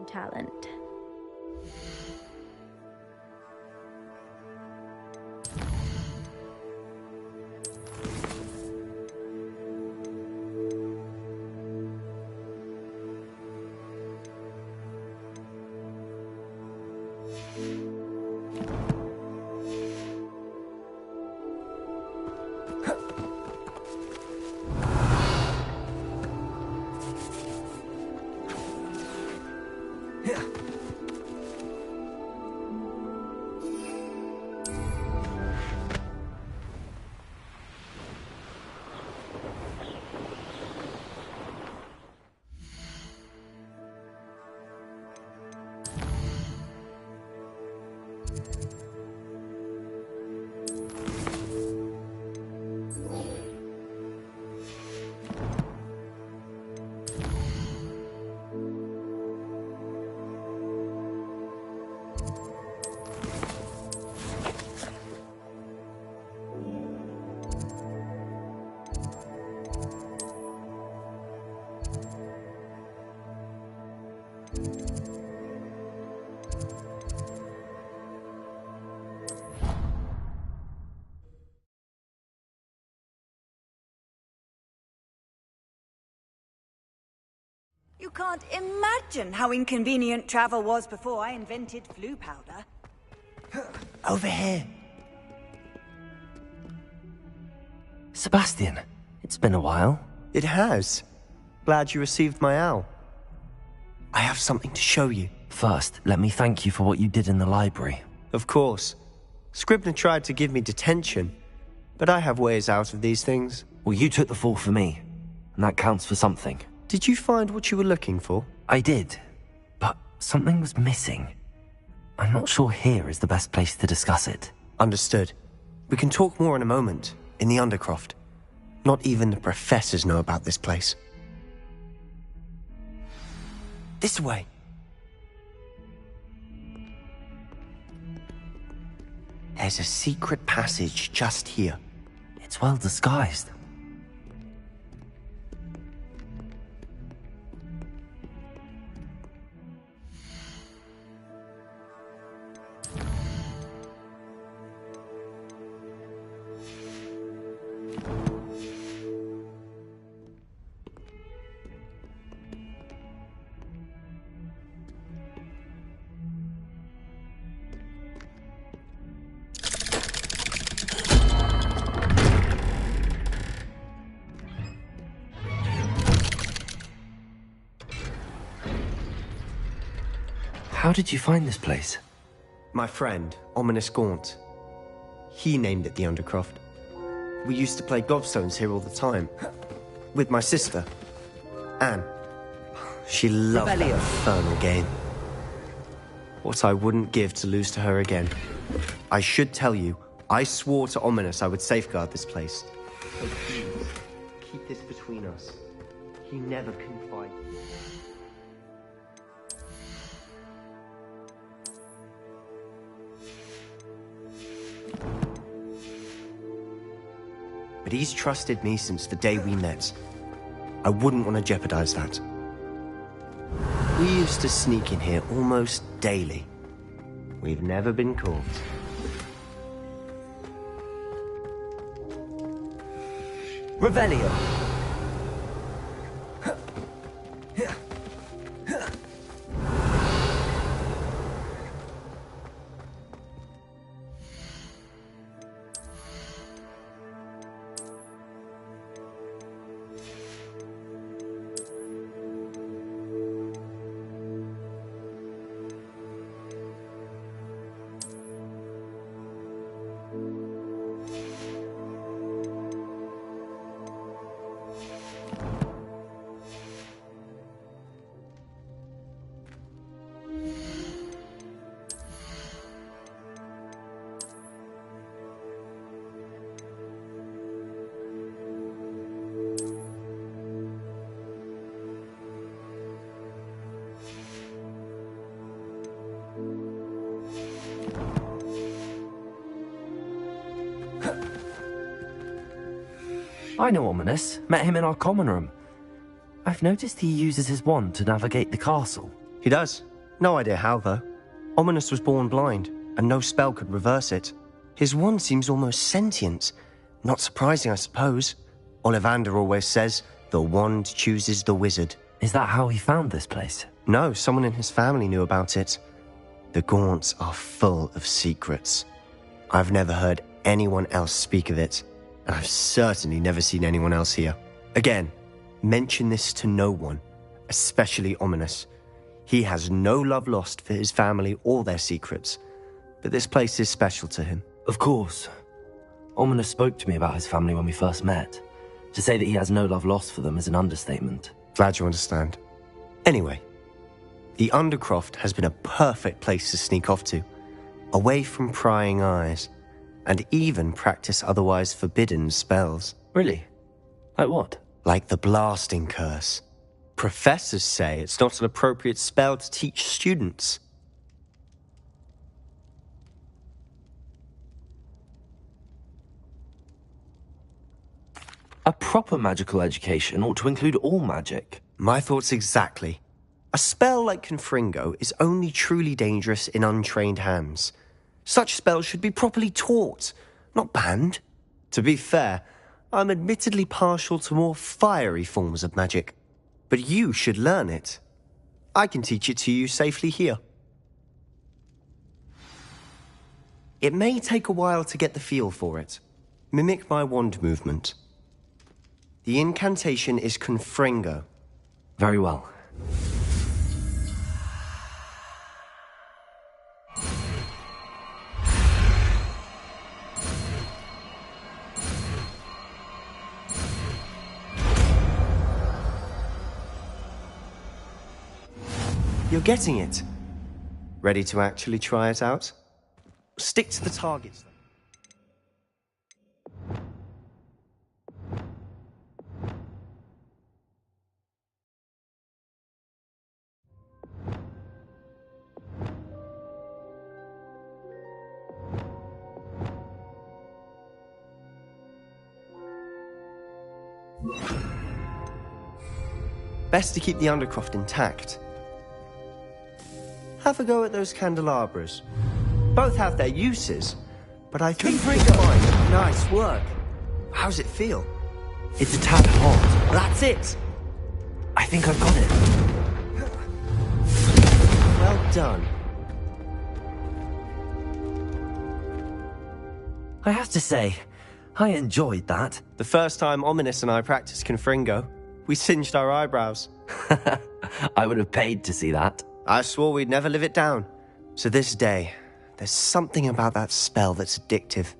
Talent. You can't imagine how inconvenient travel was before I invented flu powder. Over here. Sebastian, it's been a while. It has. Glad you received my owl. I have something to show you. First, let me thank you for what you did in the library. Of course. Scribner tried to give me detention, but I have ways out of these things. Well, you took the fall for me, and that counts for something. Did you find what you were looking for? I did, but something was missing. I'm not sure here is the best place to discuss it. Understood. We can talk more in a moment, in the Undercroft. Not even the professors know about this place. This way. There's a secret passage just here. It's well disguised. How did you find this place? My friend, Ominous Gaunt. He named it the Undercroft. We used to play gobstones here all the time. With my sister, Anne. She loved that infernal game. What I wouldn't give to lose to her again. I should tell you, I swore to Ominous I would safeguard this place. So please, keep this between us. He never confided. But he's trusted me since the day we met. I wouldn't want to jeopardize that. We used to sneak in here almost daily. We've never been caught. Revelio! I know Ominous. Met him in our common room. I've noticed he uses his wand to navigate the castle. He does. No idea how, though. Ominis was born blind, and no spell could reverse it. His wand seems almost sentient. Not surprising, I suppose. Ollivander always says, the wand chooses the wizard. Is that how he found this place? No, someone in his family knew about it. The Gaunts are full of secrets. I've never heard anyone else speak of it, and I've certainly never seen anyone else here. Again, mention this to no one, especially Ominis. He has no love lost for his family or their secrets, but this place is special to him. Of course. Ominis spoke to me about his family when we first met. To say that he has no love lost for them is an understatement. Glad you understand. Anyway, the Undercroft has been a perfect place to sneak off to, away from prying eyes, and even practice otherwise forbidden spells. Really? Like what? Like the Blasting Curse. Professors say it's not an appropriate spell to teach students. A proper magical education ought to include all magic. My thoughts exactly. A spell like Confringo is only truly dangerous in untrained hands. Such spells should be properly taught, not banned. To be fair, I'm admittedly partial to more fiery forms of magic. But you should learn it. I can teach it to you safely here. It may take a while to get the feel for it. Mimic my wand movement. The incantation is Confringo. Very well. You're getting it. Ready to actually try it out? Stick to the targets. Best to keep the Undercroft intact. Have a go at those candelabras. Both have their uses, but I think... Confringo! Nice work. How's it feel? It's a tad hot. That's it! I think I've got it. Well done. I have to say, I enjoyed that. The first time Ominis and I practiced Confringo, we singed our eyebrows. I would have paid to see that. I swore we'd never live it down. To this day, there's something about that spell that's addictive.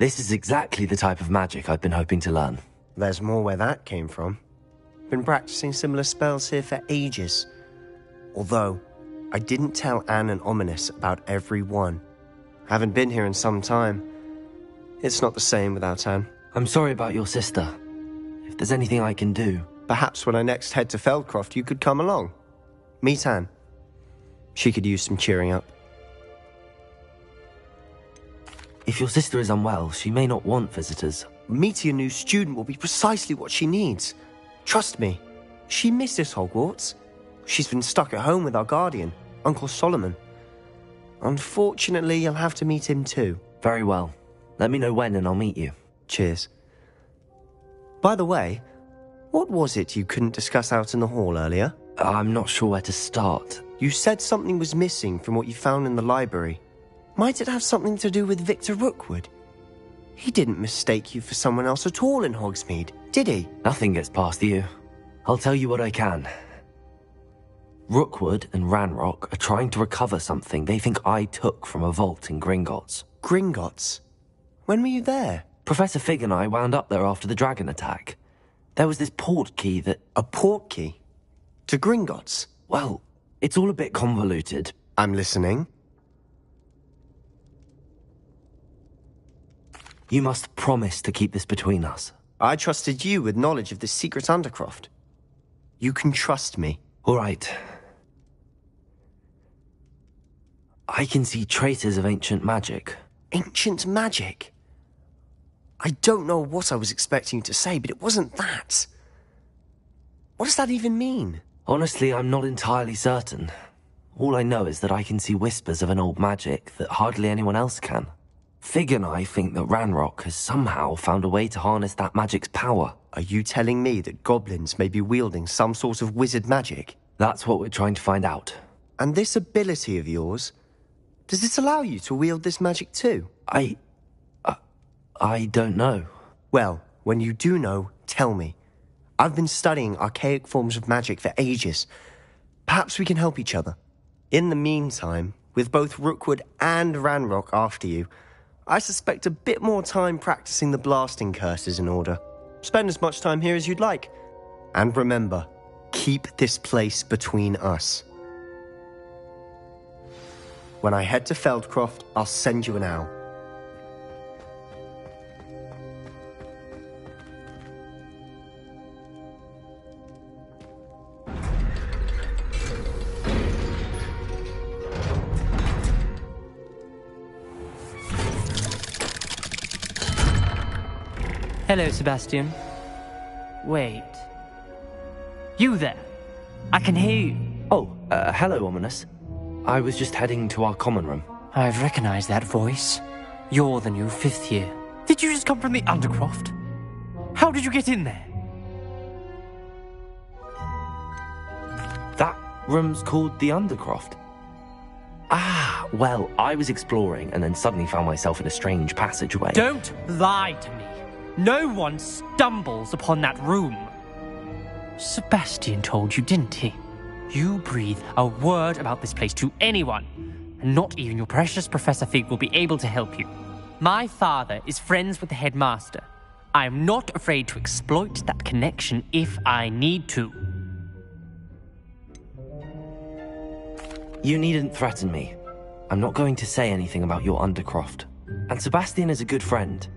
This is exactly the type of magic I've been hoping to learn. There's more where that came from. Been practicing similar spells here for ages. Although, I didn't tell Anne and Ominis about every one. Haven't been here in some time. It's not the same without Anne. I'm sorry about your sister. If there's anything I can do... Perhaps when I next head to Feldcroft, you could come along. Meet Anne. She could use some cheering up. If your sister is unwell, she may not want visitors. Meeting a new student will be precisely what she needs. Trust me, she misses Hogwarts. She's been stuck at home with our guardian, Uncle Solomon. Unfortunately, you'll have to meet him too. Very well. Let me know when and I'll meet you. Cheers. By the way, what was it you couldn't discuss out in the hall earlier? I'm not sure where to start. You said something was missing from what you found in the library. Might it have something to do with Victor Rookwood? He didn't mistake you for someone else at all in Hogsmeade, did he? Nothing gets past you. I'll tell you what I can. Rookwood and Ranrock are trying to recover something they think I took from a vault in Gringotts. Gringotts? When were you there? Professor Fig and I wound up there after the dragon attack. There was this port key that... A port key? To Gringotts? Well, it's all a bit convoluted. I'm listening. You must promise to keep this between us. I trusted you with knowledge of the secret Undercroft. You can trust me. All right. I can see traces of ancient magic. Ancient magic? I don't know what I was expecting you to say, but it wasn't that. What does that even mean? Honestly, I'm not entirely certain. All I know is that I can see whispers of an old magic that hardly anyone else can. Fig and I think that Ranrock has somehow found a way to harness that magic's power. Are you telling me that goblins may be wielding some sort of wizard magic? That's what we're trying to find out. And this ability of yours, does it allow you to wield this magic too? I don't know. Well, when you do know, tell me. I've been studying archaic forms of magic for ages. Perhaps we can help each other. In the meantime, with both Rookwood and Ranrock after you, I suspect a bit more time practicing the blasting curse is in order. Spend as much time here as you'd like. And remember, keep this place between us. When I head to Feldcroft, I'll send you an owl. Hello, Sebastian. Wait. You there? I can hear you. Oh, hello, Ominous. I was just heading to our common room. I've recognized that voice. You're the new 5th year. Did you just come from the Undercroft? How did you get in there? That room's called the Undercroft. Ah, well, I was exploring and then suddenly found myself in a strange passageway. Don't lie to me. No one stumbles upon that room. Sebastian told you, didn't he? You breathe a word about this place to anyone, and not even your precious Professor Fig will be able to help you. My father is friends with the headmaster. I am not afraid to exploit that connection if I need to. You needn't threaten me. I'm not going to say anything about your Undercroft. And Sebastian is a good friend.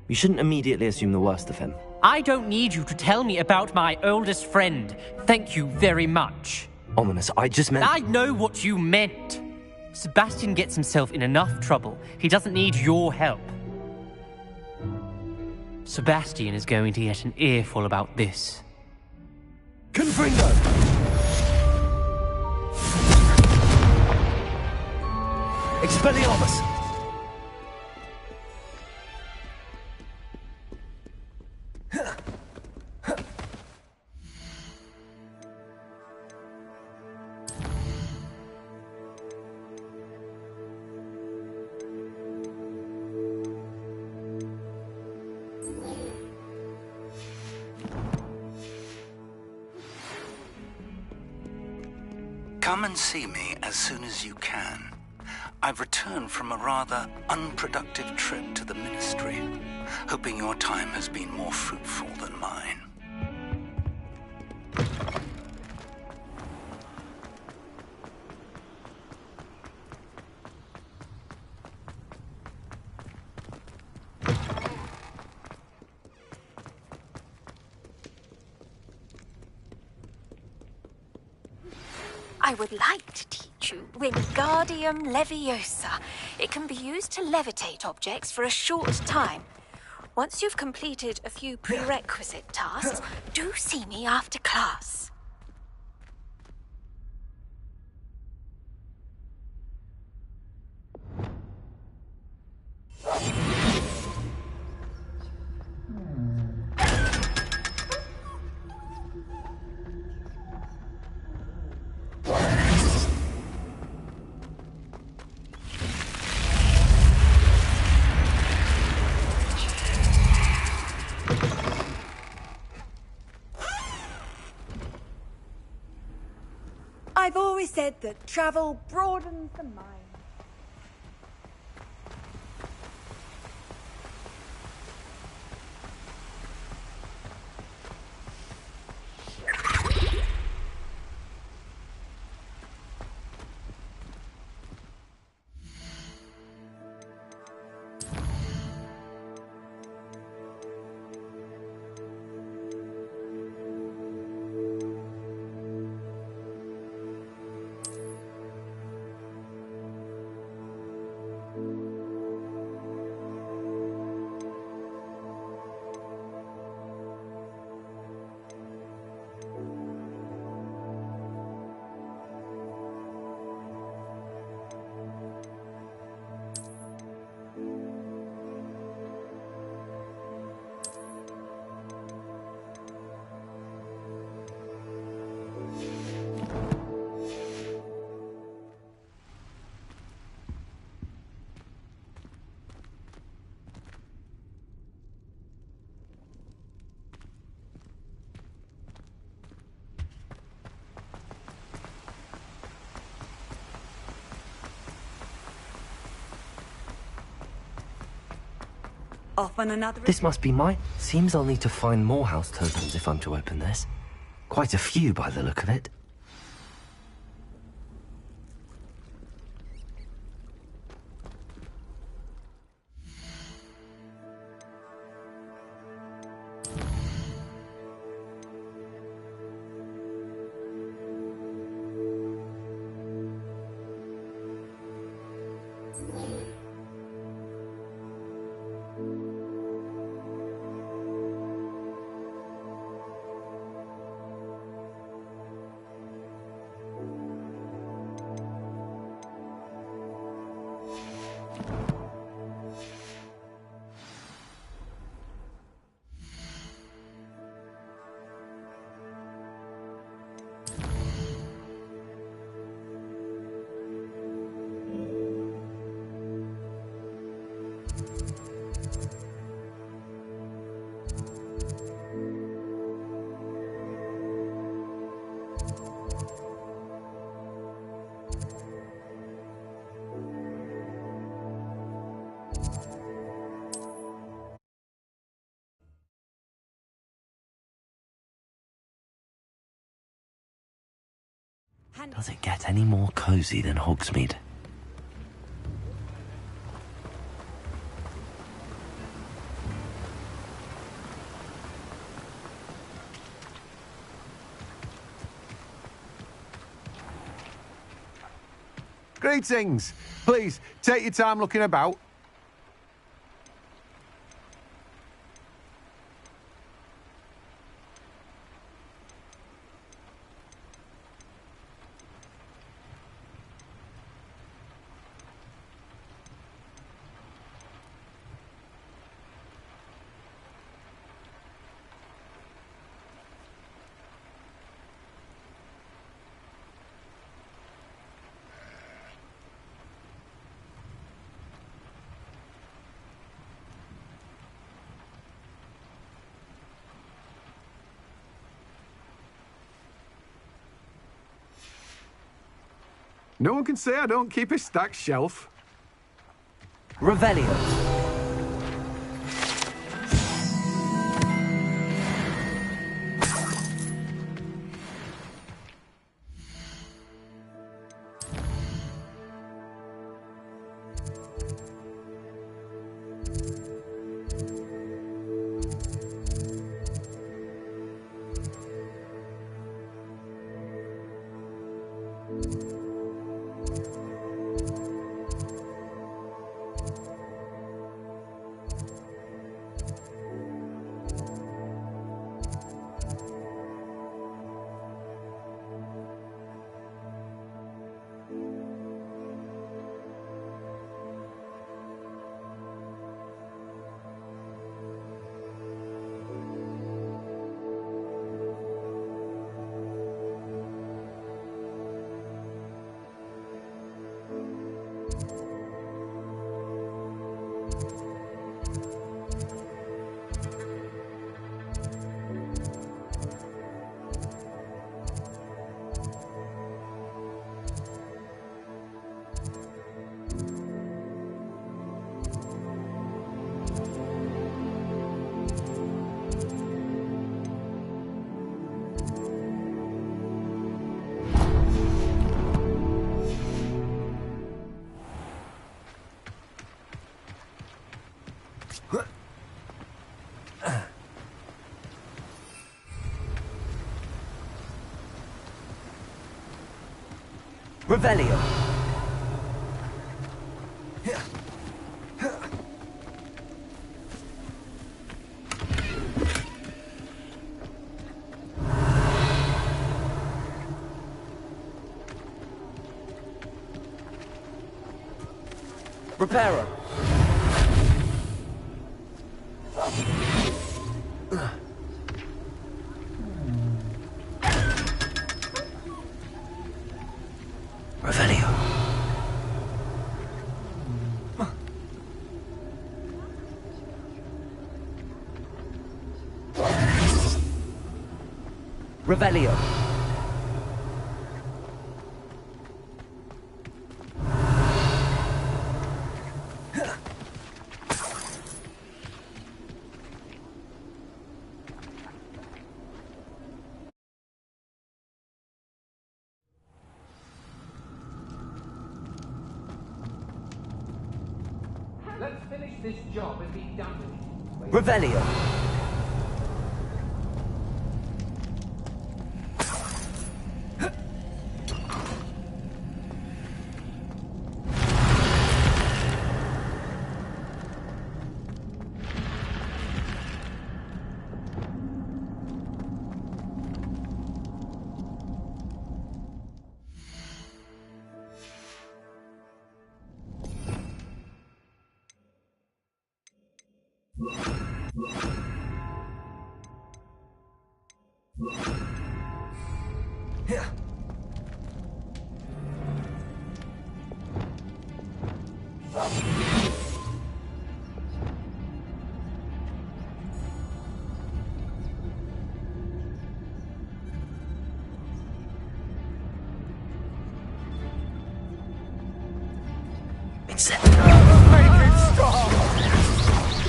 You shouldn't immediately assume the worst of him. I don't need you to tell me about my oldest friend. Thank you very much. Ominous, I just meant... I know what you meant. Sebastian gets himself in enough trouble. He doesn't need your help. Sebastian is going to get an earful about this. Confringo! Expelliarmus! Come and see me as soon as you can. I've returned from a rather unproductive trip to the Ministry, hoping your time has been more fruitful than mine. I would like to teach you Wingardium Leviosa. It can be used to levitate objects for a short time. Once you've completed a few prerequisite tasks, do see me after class. I've always said that travel broadens the mind. Off on another... This must be mine. Seems I'll need to find more house tokens if I'm to open this. Quite a few by the look of it. Does it get any more cozy than Hogsmeade? Greetings. Please, take your time looking about. No one can say I don't keep a stacked shelf. Revelio. Revelio. Reparo. Revelio. Revelio. finish this job and be done with it. Revelio.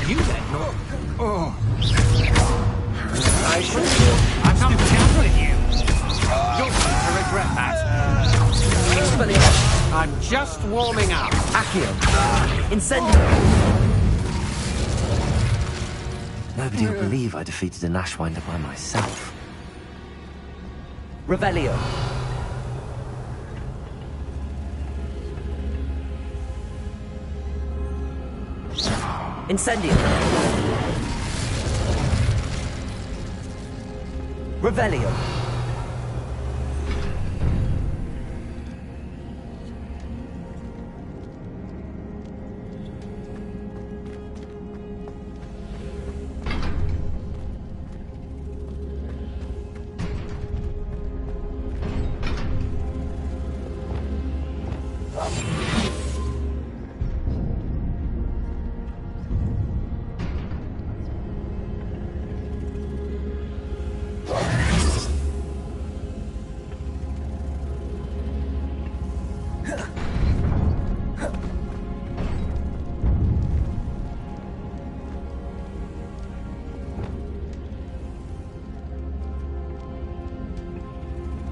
You let no. Oh. I've come down with you. You're going to regret that. I'm just warming up. Accio. Incendio. Nobody will believe I defeated an Ashwinder by myself. Revelio. Incendio. Revelio.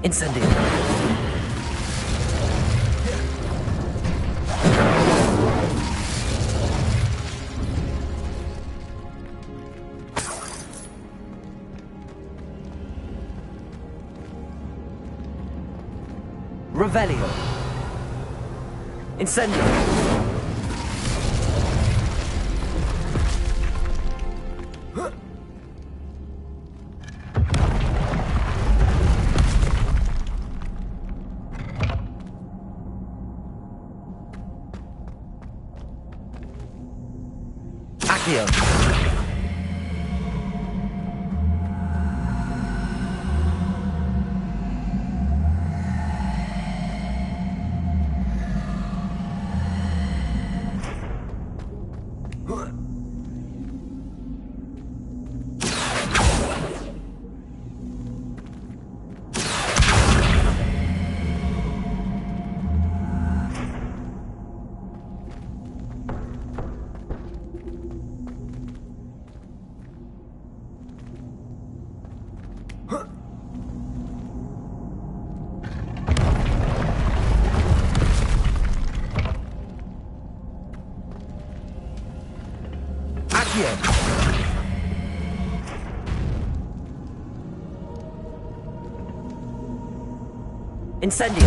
Incendio. Revelio. Incendio. Accio. Incendio.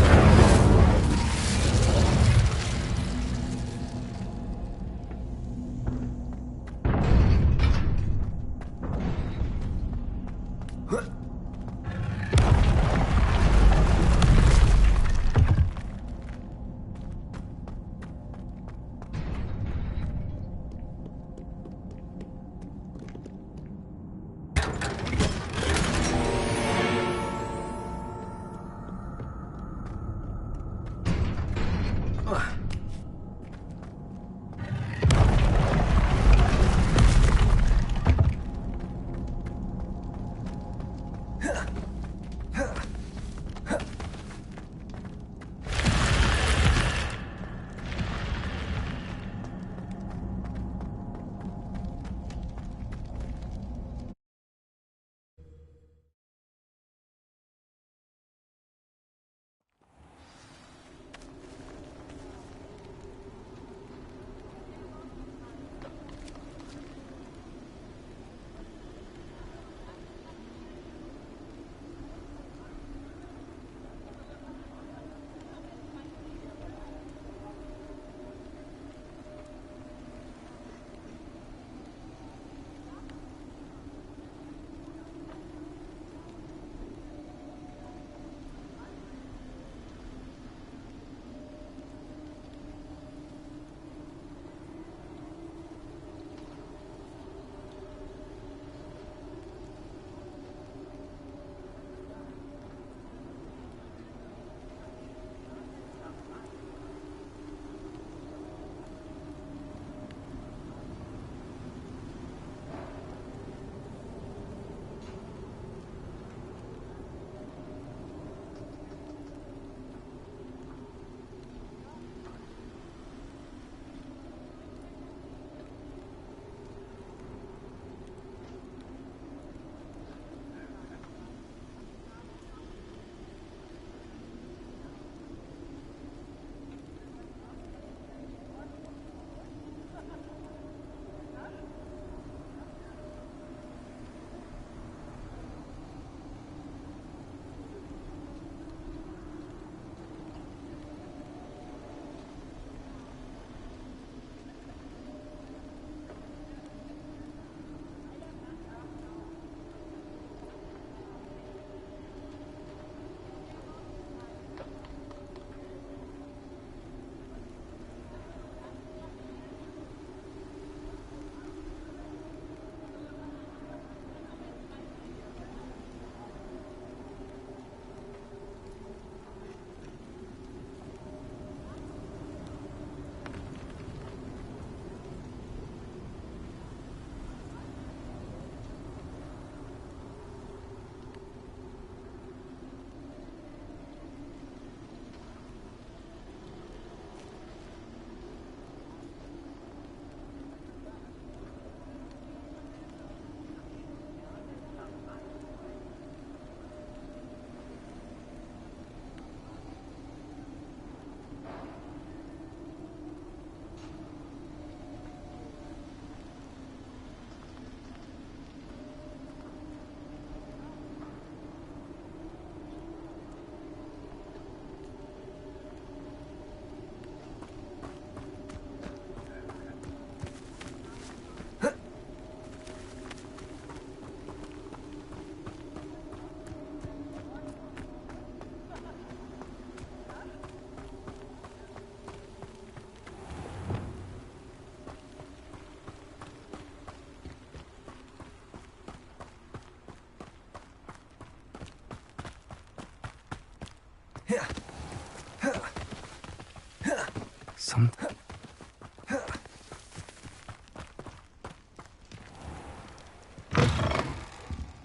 Some...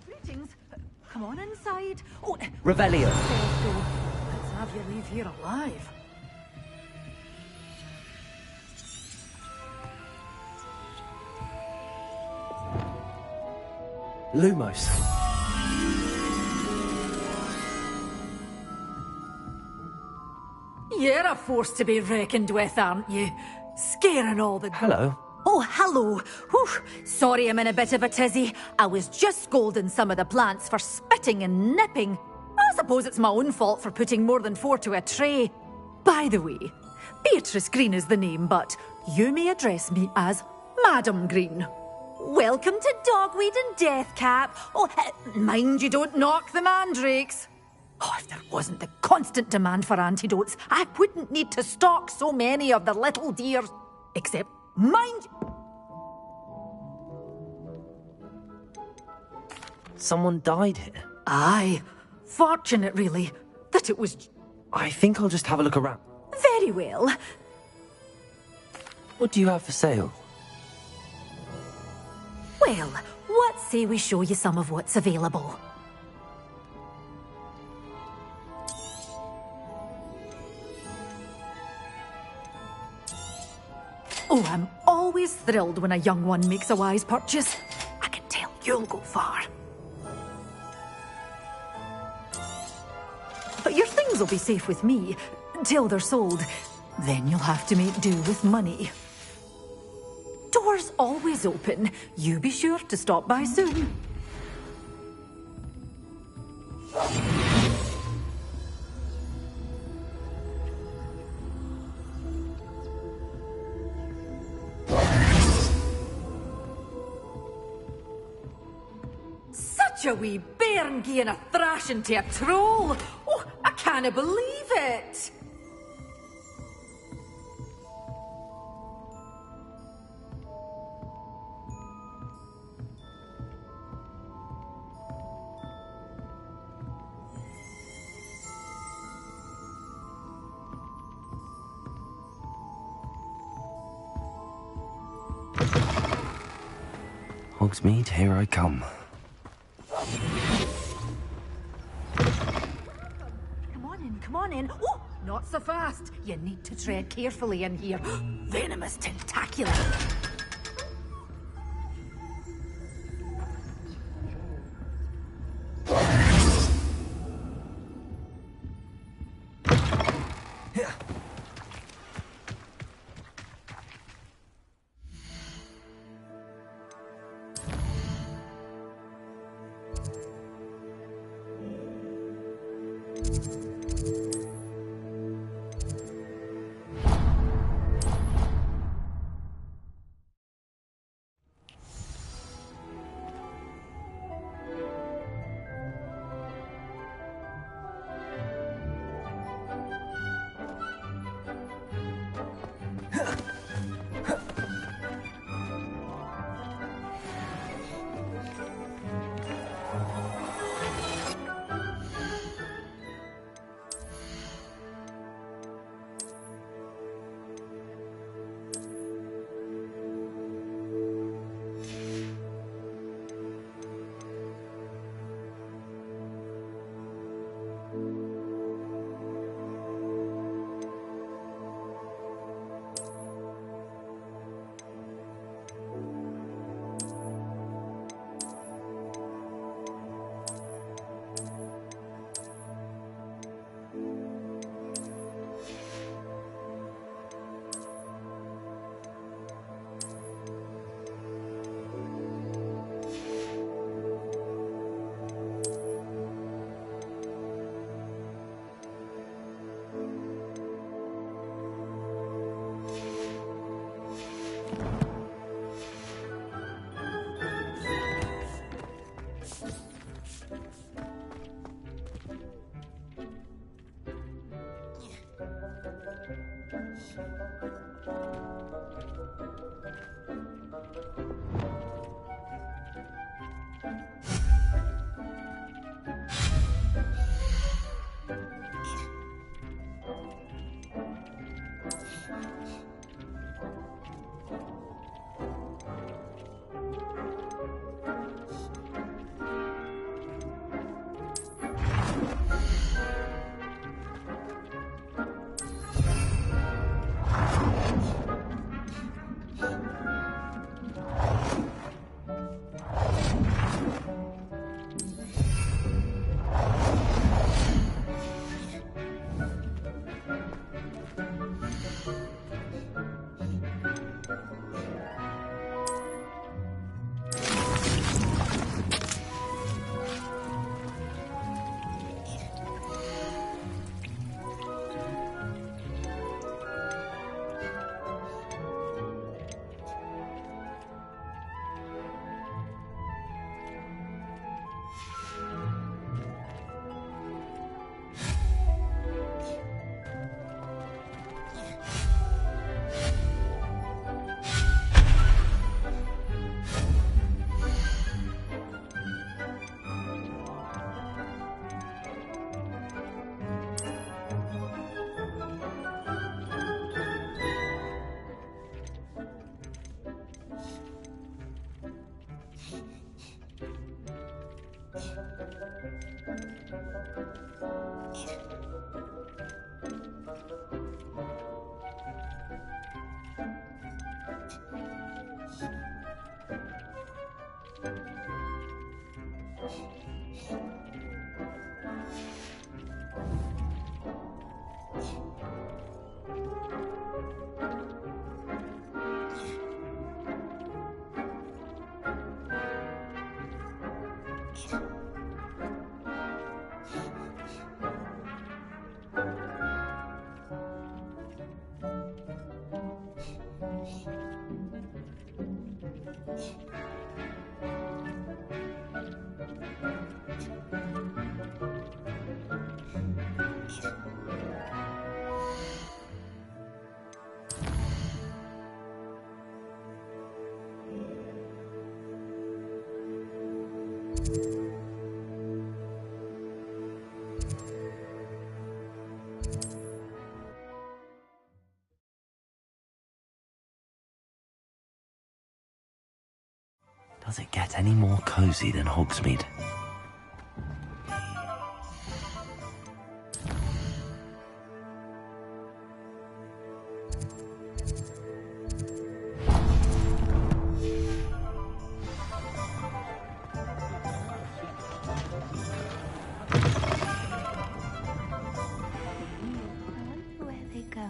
Greetings. Come on inside. Oh, Revelio. let's have you leave here alive. Lumos. You're a force to be reckoned with, aren't you? Scaring all the... Hello. Oh, hello. Whew. Sorry I'm in a bit of a tizzy. I was just scolding some of the plants for spitting and nipping. I suppose it's my own fault for putting more than 4 to a tray. By the way, Beatrice Green is the name, but you may address me as Madam Green. Welcome to Dogweed and Deathcap. Oh, mind you don't knock the mandrakes. Oh, if there wasn't the constant demand for antidotes, I wouldn't need to stock so many of the little dears. Except, mind... Someone died here. Aye. Fortunate, really, that it was... I think I'll just have a look around. Very well. What do you have for sale? Well, what say we show you some of what's available? Oh, I'm always thrilled when a young one makes a wise purchase. I can tell you'll go far. But your things will be safe with me, till they're sold. Then you'll have to make do with money. Doors always open. You be sure to stop by soon. Such a wee bairn gieing a thrashing to a troll. Oh, I can't believe it. Hogsmeade, here I come. Come on in. Oh, not so fast. You need to tread carefully in here. Venomous tentacula. Does it get any more cozy than Hogsmeade? Where they go.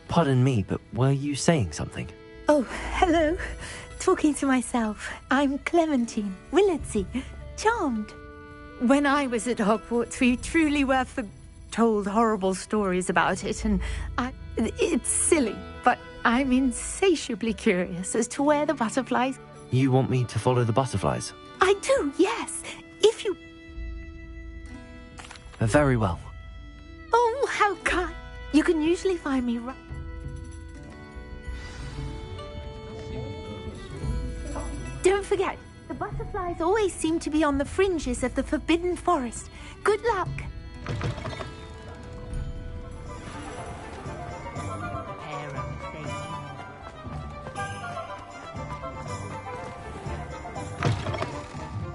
Pardon me, but were you saying something? Oh, hello. Talking to myself. I'm Clementine Willardsey. Charmed. When I was at Hogwarts, we truly were told horrible stories about it, and it's silly, but I'm insatiably curious as to where the butterflies... You want me to follow the butterflies? I do, yes. If you... Very well. Oh, how kind. You can usually find me right... Don't forget, the butterflies always seem to be on the fringes of the Forbidden Forest. Good luck.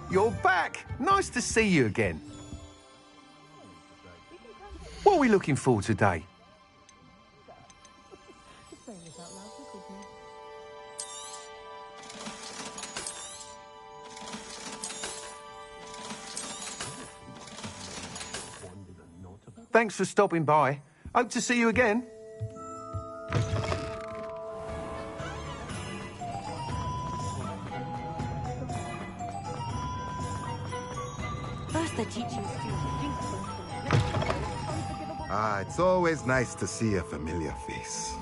You're back! Nice to see you again. What are we looking for today? Thanks for stopping by. Hope to see you again. First, the teaching It's always nice to see a familiar face.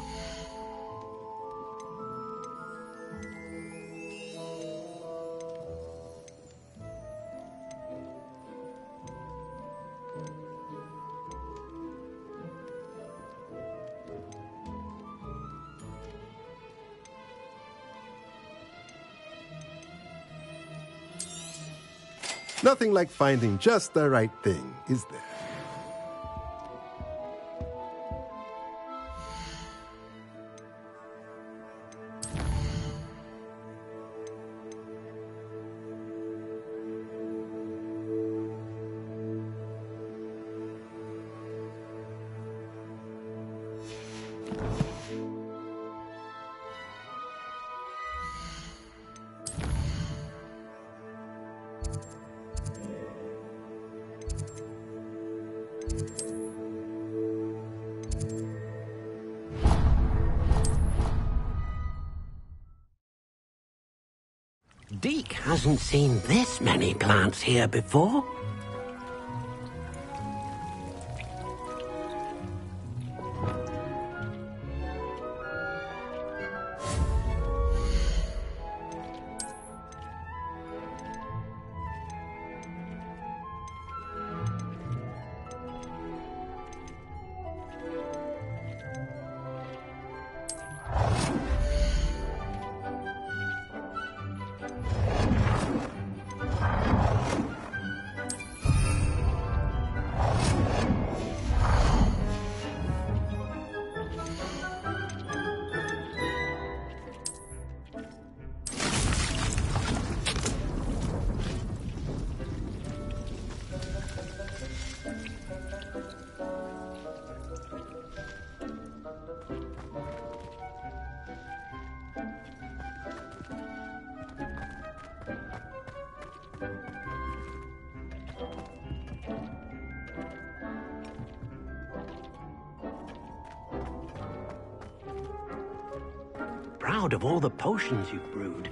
Nothing like finding just the right thing, is there? Deke hasn't seen this many plants here before. proud of all the potions you've brewed.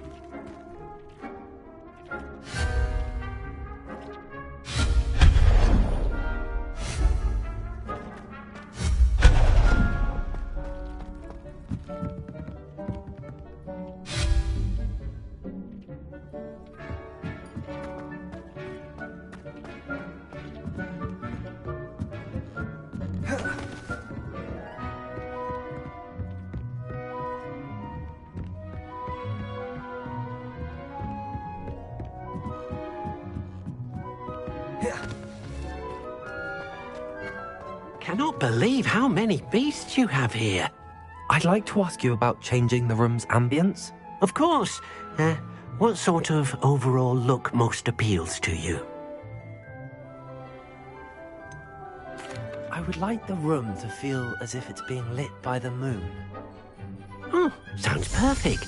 Cannot believe how many beasts you have here. I'd like to ask you about changing the room's ambience. Of course. What sort of overall look most appeals to you? I would like the room to feel as if it's being lit by the moon. Oh, sounds perfect.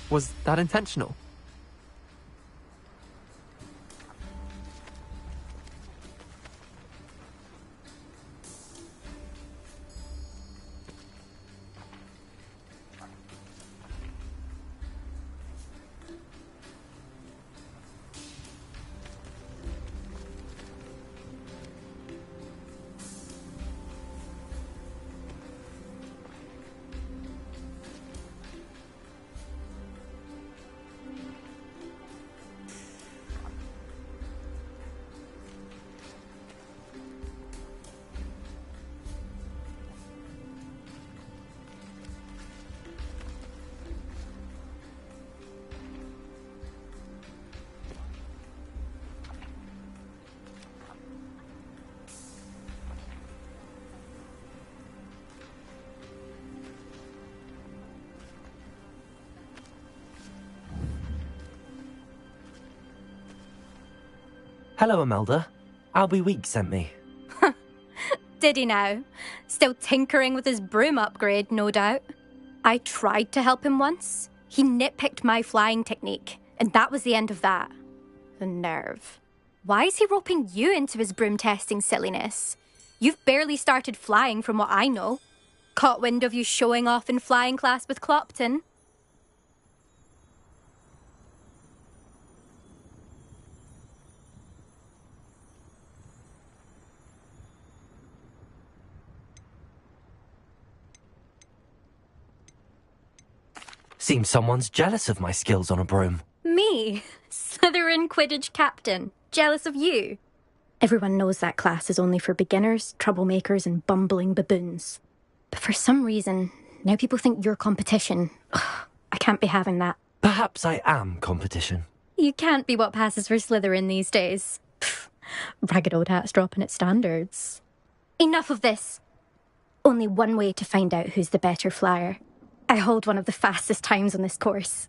Was that intentional? Hello, Imelda. Albie Weeks sent me. Did he now? Still tinkering with his broom upgrade, no doubt. I tried to help him once. He nitpicked my flying technique, and that was the end of that. The nerve. Why is he roping you into his broom testing silliness? You've barely started flying from what I know. Caught wind of you showing off in flying class with Clopton. Seems someone's jealous of my skills on a broom. Me? Slytherin Quidditch captain. Jealous of you? Everyone knows that class is only for beginners, troublemakers, and bumbling baboons. But for some reason, now people think you're competition. Ugh, I can't be having that. Perhaps I am competition. You can't be what passes for Slytherin these days. Pfft, ragged old hat's dropping its standards. Enough of this. Only one way to find out who's the better flyer. I hold one of the fastest times on this course.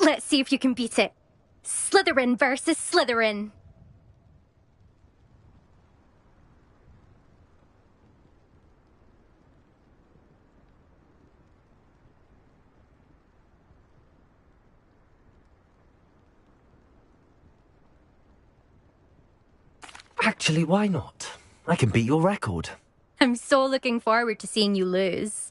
Let's see if you can beat it. Slytherin versus Slytherin. Actually, why not? I can beat your record. I'm so looking forward to seeing you lose.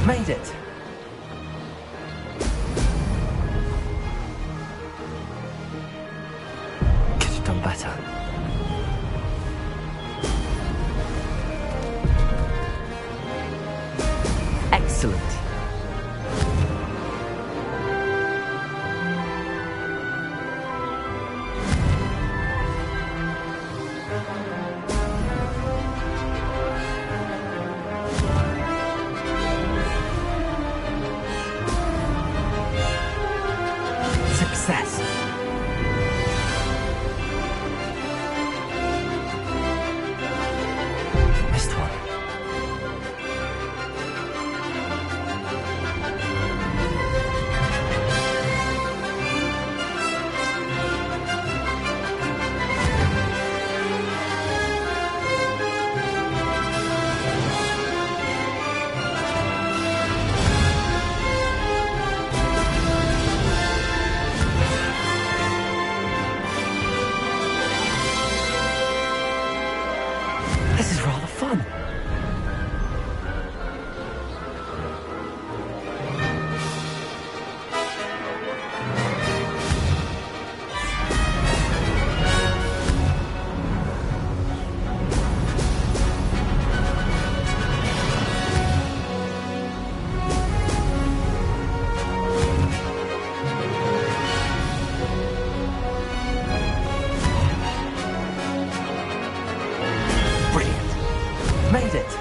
Made it! Could have done better. Excellent. Success. Missed one. This is rather fun. Brilliant. Made it.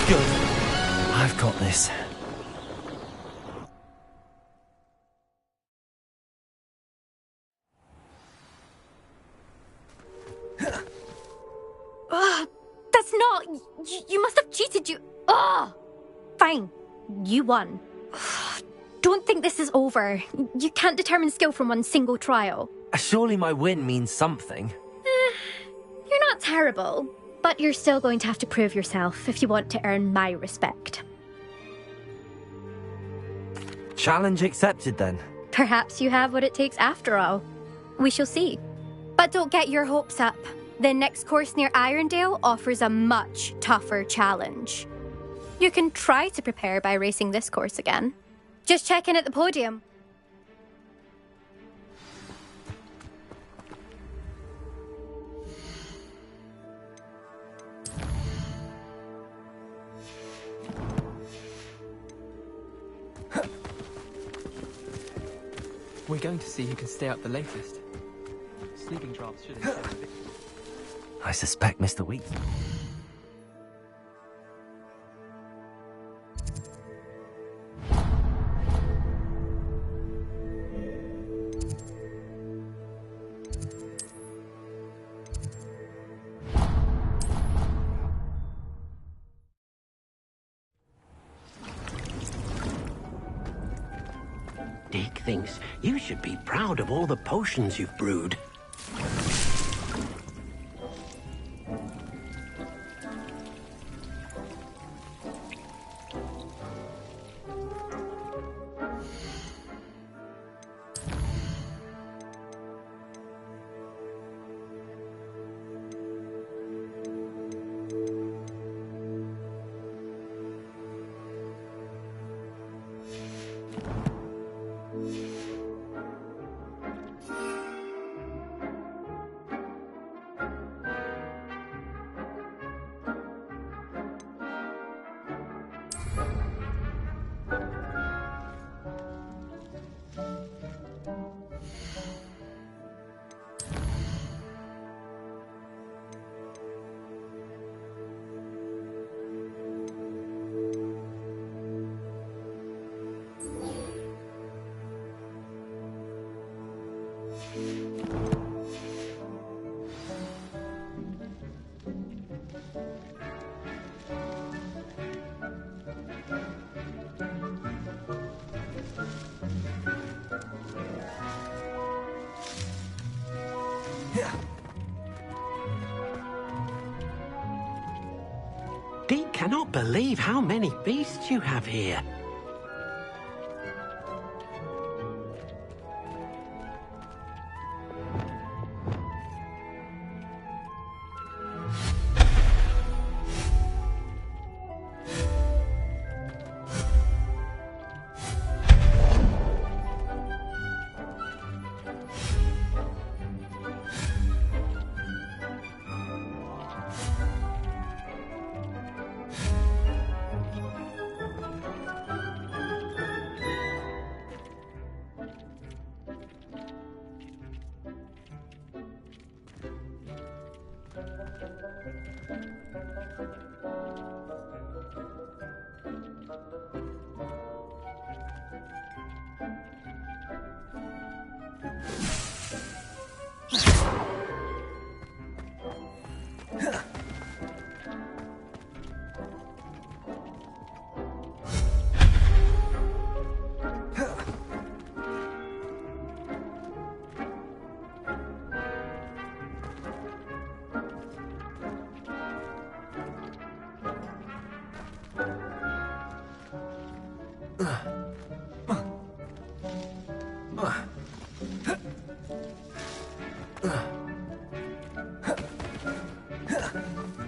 Good. I've got this. That's not... You must have cheated, you... Ugh! Fine. You won. Don't think this is over. You can't determine skill from one single trial. Surely my win means something. You're not terrible, but you're still going to have to prove yourself if you want to earn my respect. Challenge accepted then. Perhaps you have what it takes after all. We shall see. But don't get your hopes up. The next course near Irondale offers a much tougher challenge. You can try to prepare by racing this course again. Just check in at the podium. We're going to see who can stay up the latest. Sleeping drafts should ensure victory. I suspect Mr. Wheat. Dick thinks you should be proud of all the potions you've brewed. Deke cannot believe how many beasts you have here.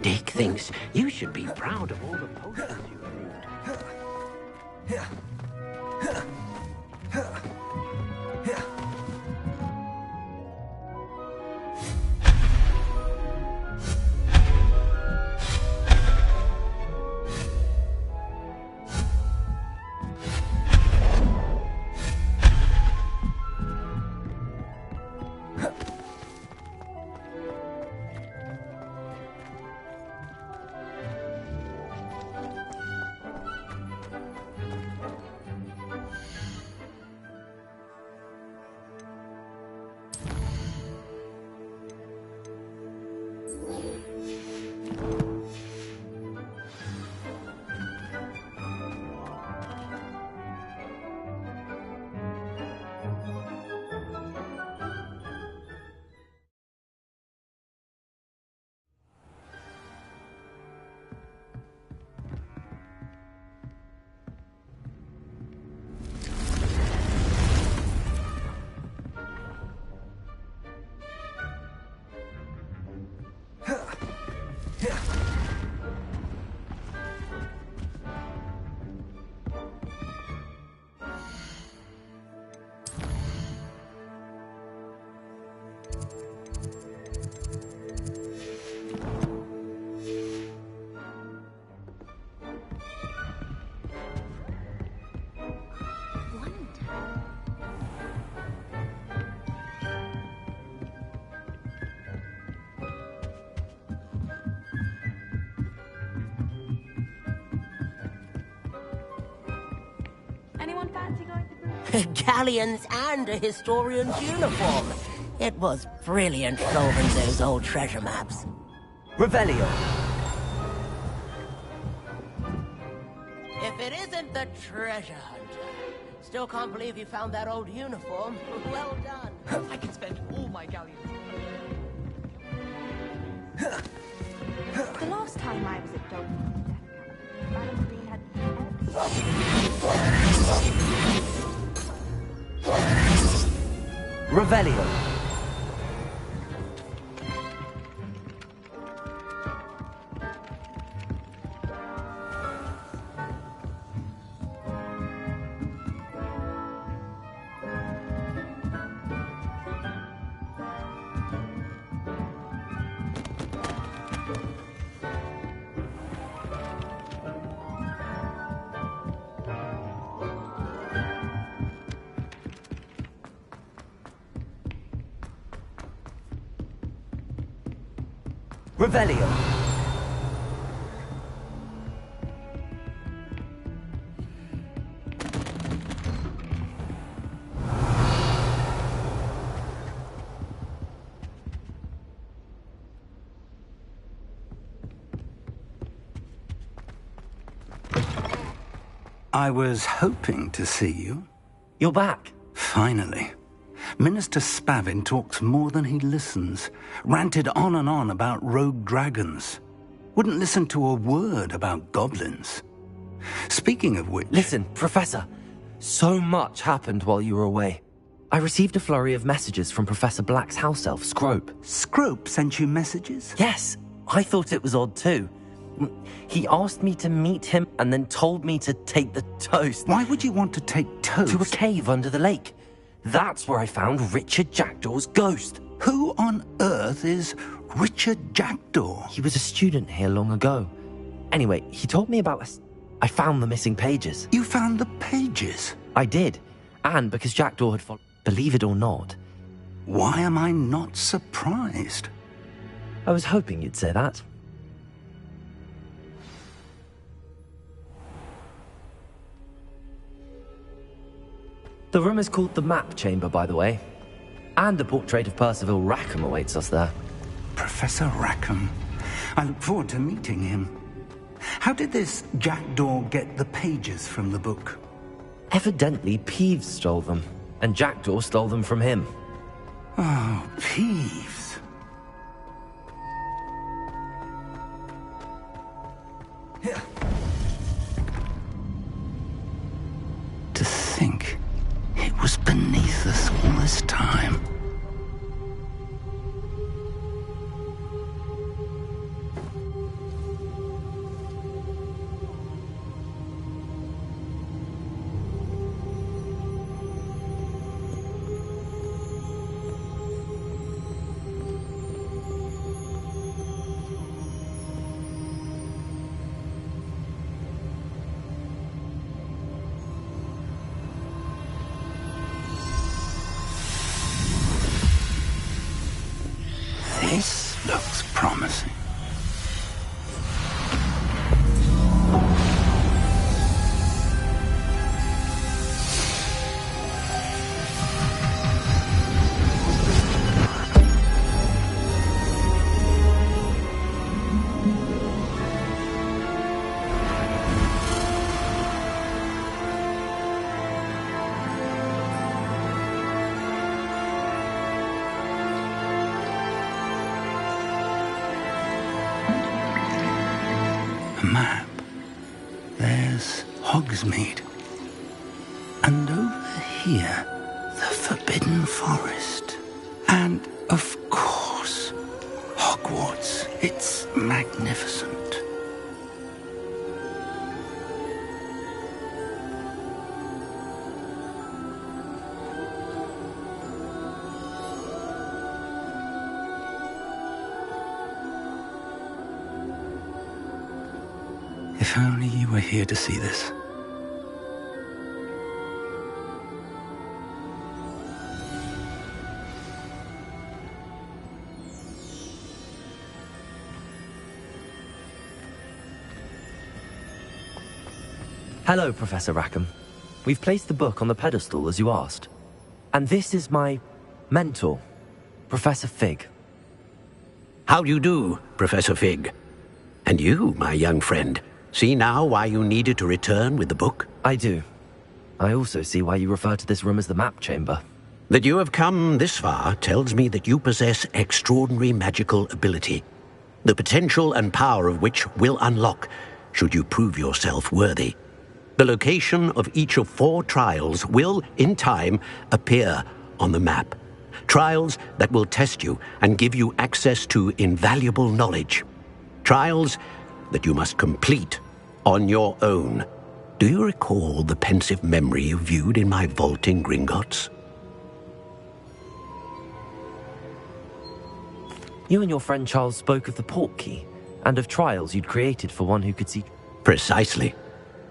Deke thinks you should be proud of all the potions you brewed. Galleons and a historian's uniform. It was brilliant solving those old treasure maps. Revelio. If it isn't the treasure hunter. Still can't believe you found that old uniform. Well done. I can spend all my galleons. The last time I was at Dog Valentine had Revelio. Revelio. I was hoping to see you. You're back. Finally. Minister Spavin talks more than he listens. Ranted on and on about rogue dragons. Wouldn't listen to a word about goblins. Speaking of which... Listen, Professor. So much happened while you were away. I received a flurry of messages from Professor Black's house elf, Scrope. Scrope sent you messages? Yes. I thought it was odd too. He asked me to meet him and then told me to take the toast. Why would you want to take toast? To a cave under the lake. That's where I found Richard Jackdaw's ghost. Who on earth is Richard Jackdaw? He was a student here long ago. Anyway, he told me about us. I found the missing pages. You found the pages? I did. And because Jackdaw had followed... Believe it or not. Why am I not surprised? I was hoping you'd say that. The room is called the Map Chamber, by the way. And a portrait of Percival Rackham awaits us there. Professor Rackham. I look forward to meeting him. How did this Jackdaw get the pages from the book? Evidently, Peeves stole them, and Jackdaw stole them from him. Oh, Peeves. To think it was beneath us all this time. This looks promising. Map. There's Hogsmeade. And over here, the Forbidden Forest. And, of course, Hogwarts. It's magnificent. If only you were here to see this. Hello, Professor Rackham. We've placed the book on the pedestal as you asked. And this is my mentor, Professor Fig. How do you do, Professor Fig? And you, my young friend, see now why you needed to return with the book? I do. I also see why you refer to this room as the Map Chamber. That you have come this far tells me that you possess extraordinary magical ability, the potential and power of which will unlock should you prove yourself worthy. The location of each of 4 trials will, in time, appear on the map. Trials that will test you and give you access to invaluable knowledge. Trials that you must complete on your own. Do you recall the pensive memory you viewed in my vault in Gringotts? You and your friend Charles spoke of the Portkey, and of trials you'd created for one who could see... Precisely.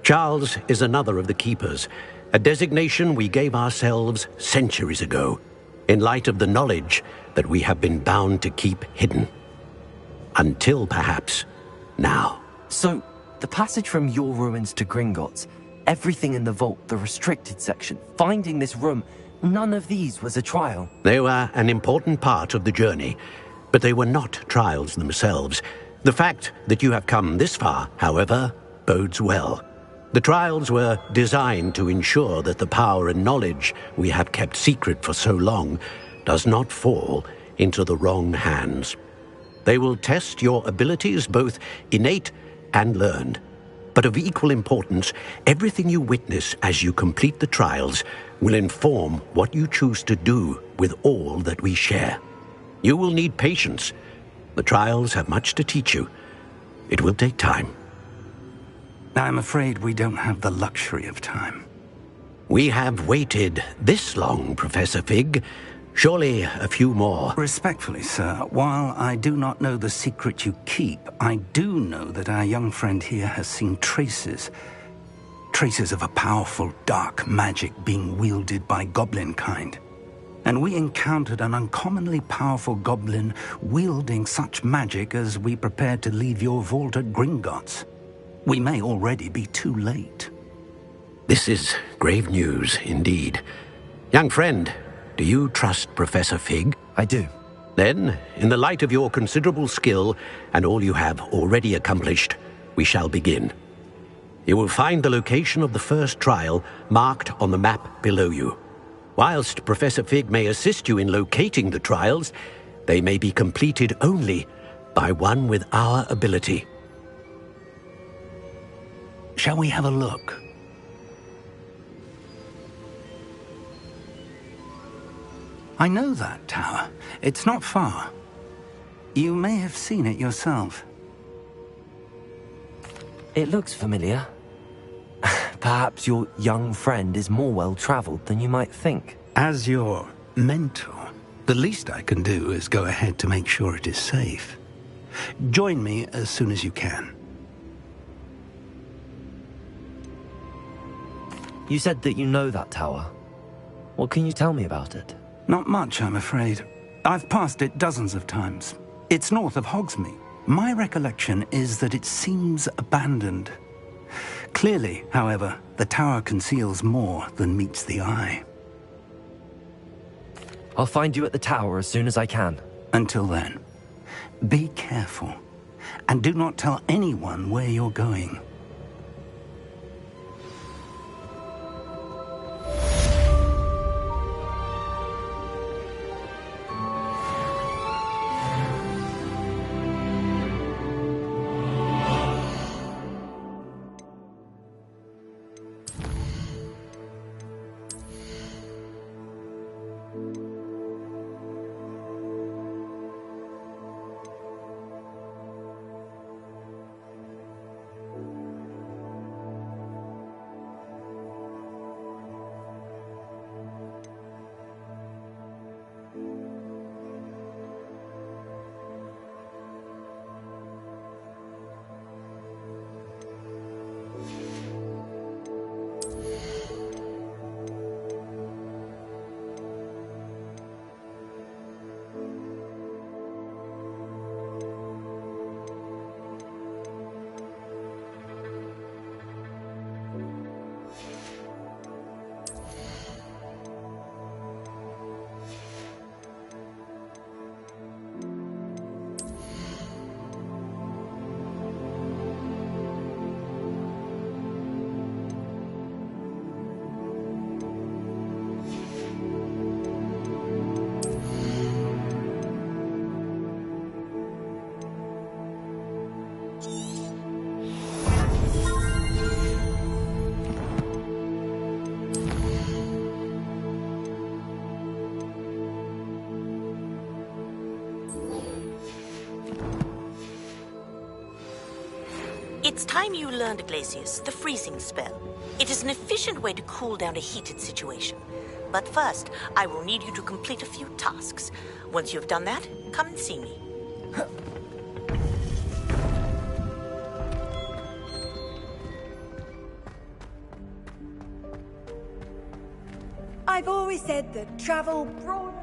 Charles is another of the Keepers, a designation we gave ourselves centuries ago, in light of the knowledge that we have been bound to keep hidden. Until, perhaps, now. So, the passage from your ruins to Gringotts, everything in the vault, the restricted section, finding this room, none of these was a trial. They were an important part of the journey, but they were not trials themselves. The fact that you have come this far, however, bodes well. The trials were designed to ensure that the power and knowledge we have kept secret for so long does not fall into the wrong hands. They will test your abilities, both innate and learned. But of equal importance, everything you witness as you complete the trials will inform what you choose to do with all that we share. You will need patience. The trials have much to teach you. It will take time. I'm afraid we don't have the luxury of time. We have waited this long, Professor Fig. Surely a few more. Respectfully, sir, while I do not know the secret you keep, I do know that our young friend here has seen traces of a powerful dark magic being wielded by goblin kind. And we encountered an uncommonly powerful goblin wielding such magic as we prepared to leave your vault at Gringotts. We may already be too late. This is grave news indeed. Young friend, do you trust Professor Fig? I do. Then, in the light of your considerable skill and all you have already accomplished, we shall begin. You will find the location of the first trial marked on the map below you. Whilst Professor Fig may assist you in locating the trials, they may be completed only by one with our ability. Shall we have a look? I know that tower. It's not far. You may have seen it yourself. It looks familiar. Perhaps your young friend is more well-traveled than you might think. As your mentor, the least I can do is go ahead to make sure it is safe. Join me as soon as you can. You said that you know that tower. What can you tell me about it? Not much, I'm afraid. I've passed it dozens of times. It's north of Hogsmeade. My recollection is that it seems abandoned. Clearly, however, the tower conceals more than meets the eye. I'll find you at the tower as soon as I can. Until then, be careful, and do not tell anyone where you're going. It's time you learned, Glacius, the freezing spell. It is an efficient way to cool down a heated situation. But first, I will need you to complete a few tasks. Once you have done that, come and see me. I've always said that travel broadens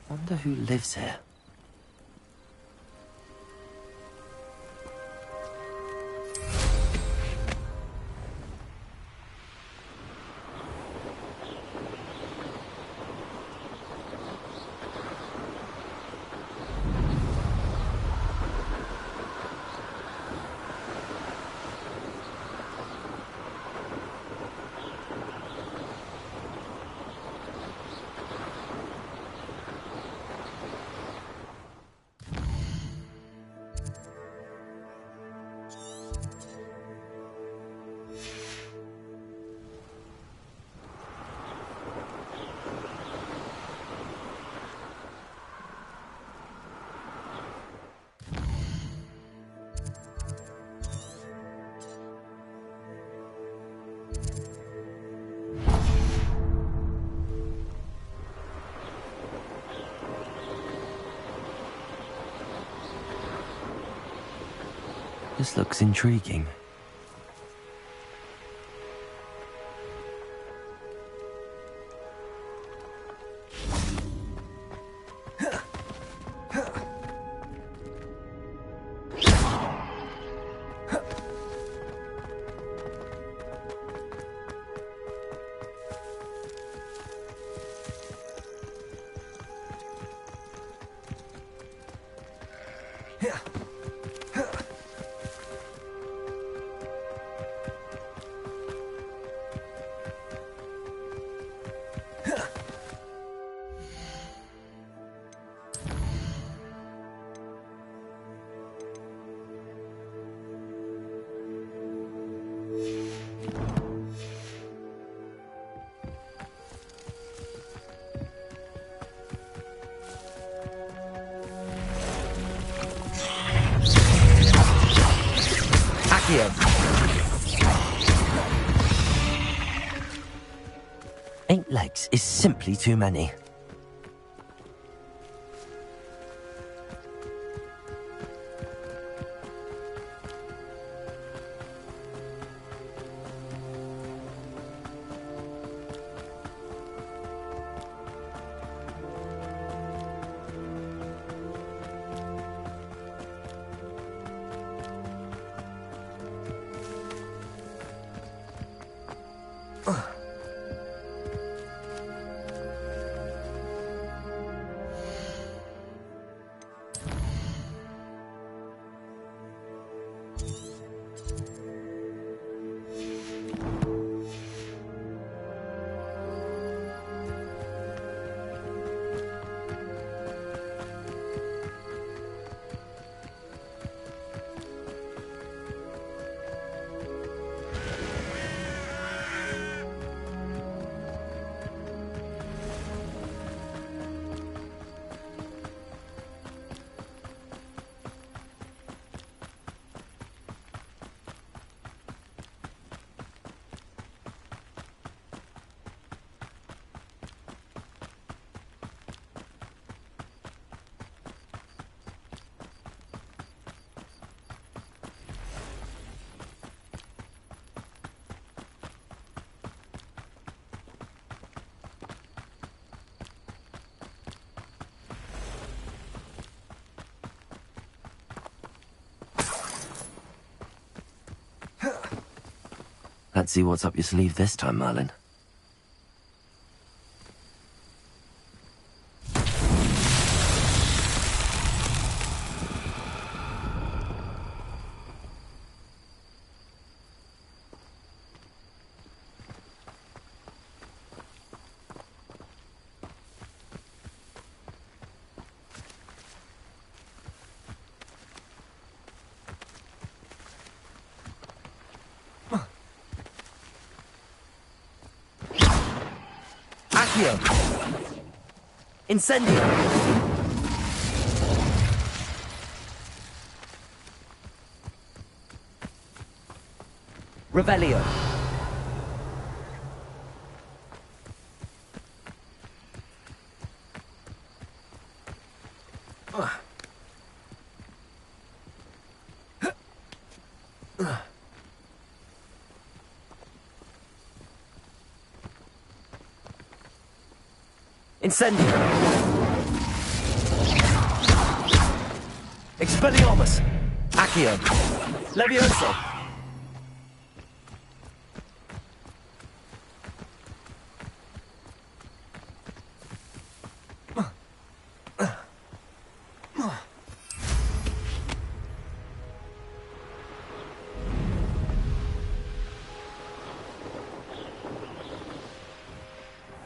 Wonder who lives here. This looks intriguing. Eight legs is simply too many. Let's see what's up your sleeve this time, Merlin. Accio! Incendio! Revelio! Incendio! Expelliarmus! Accio! Levioso!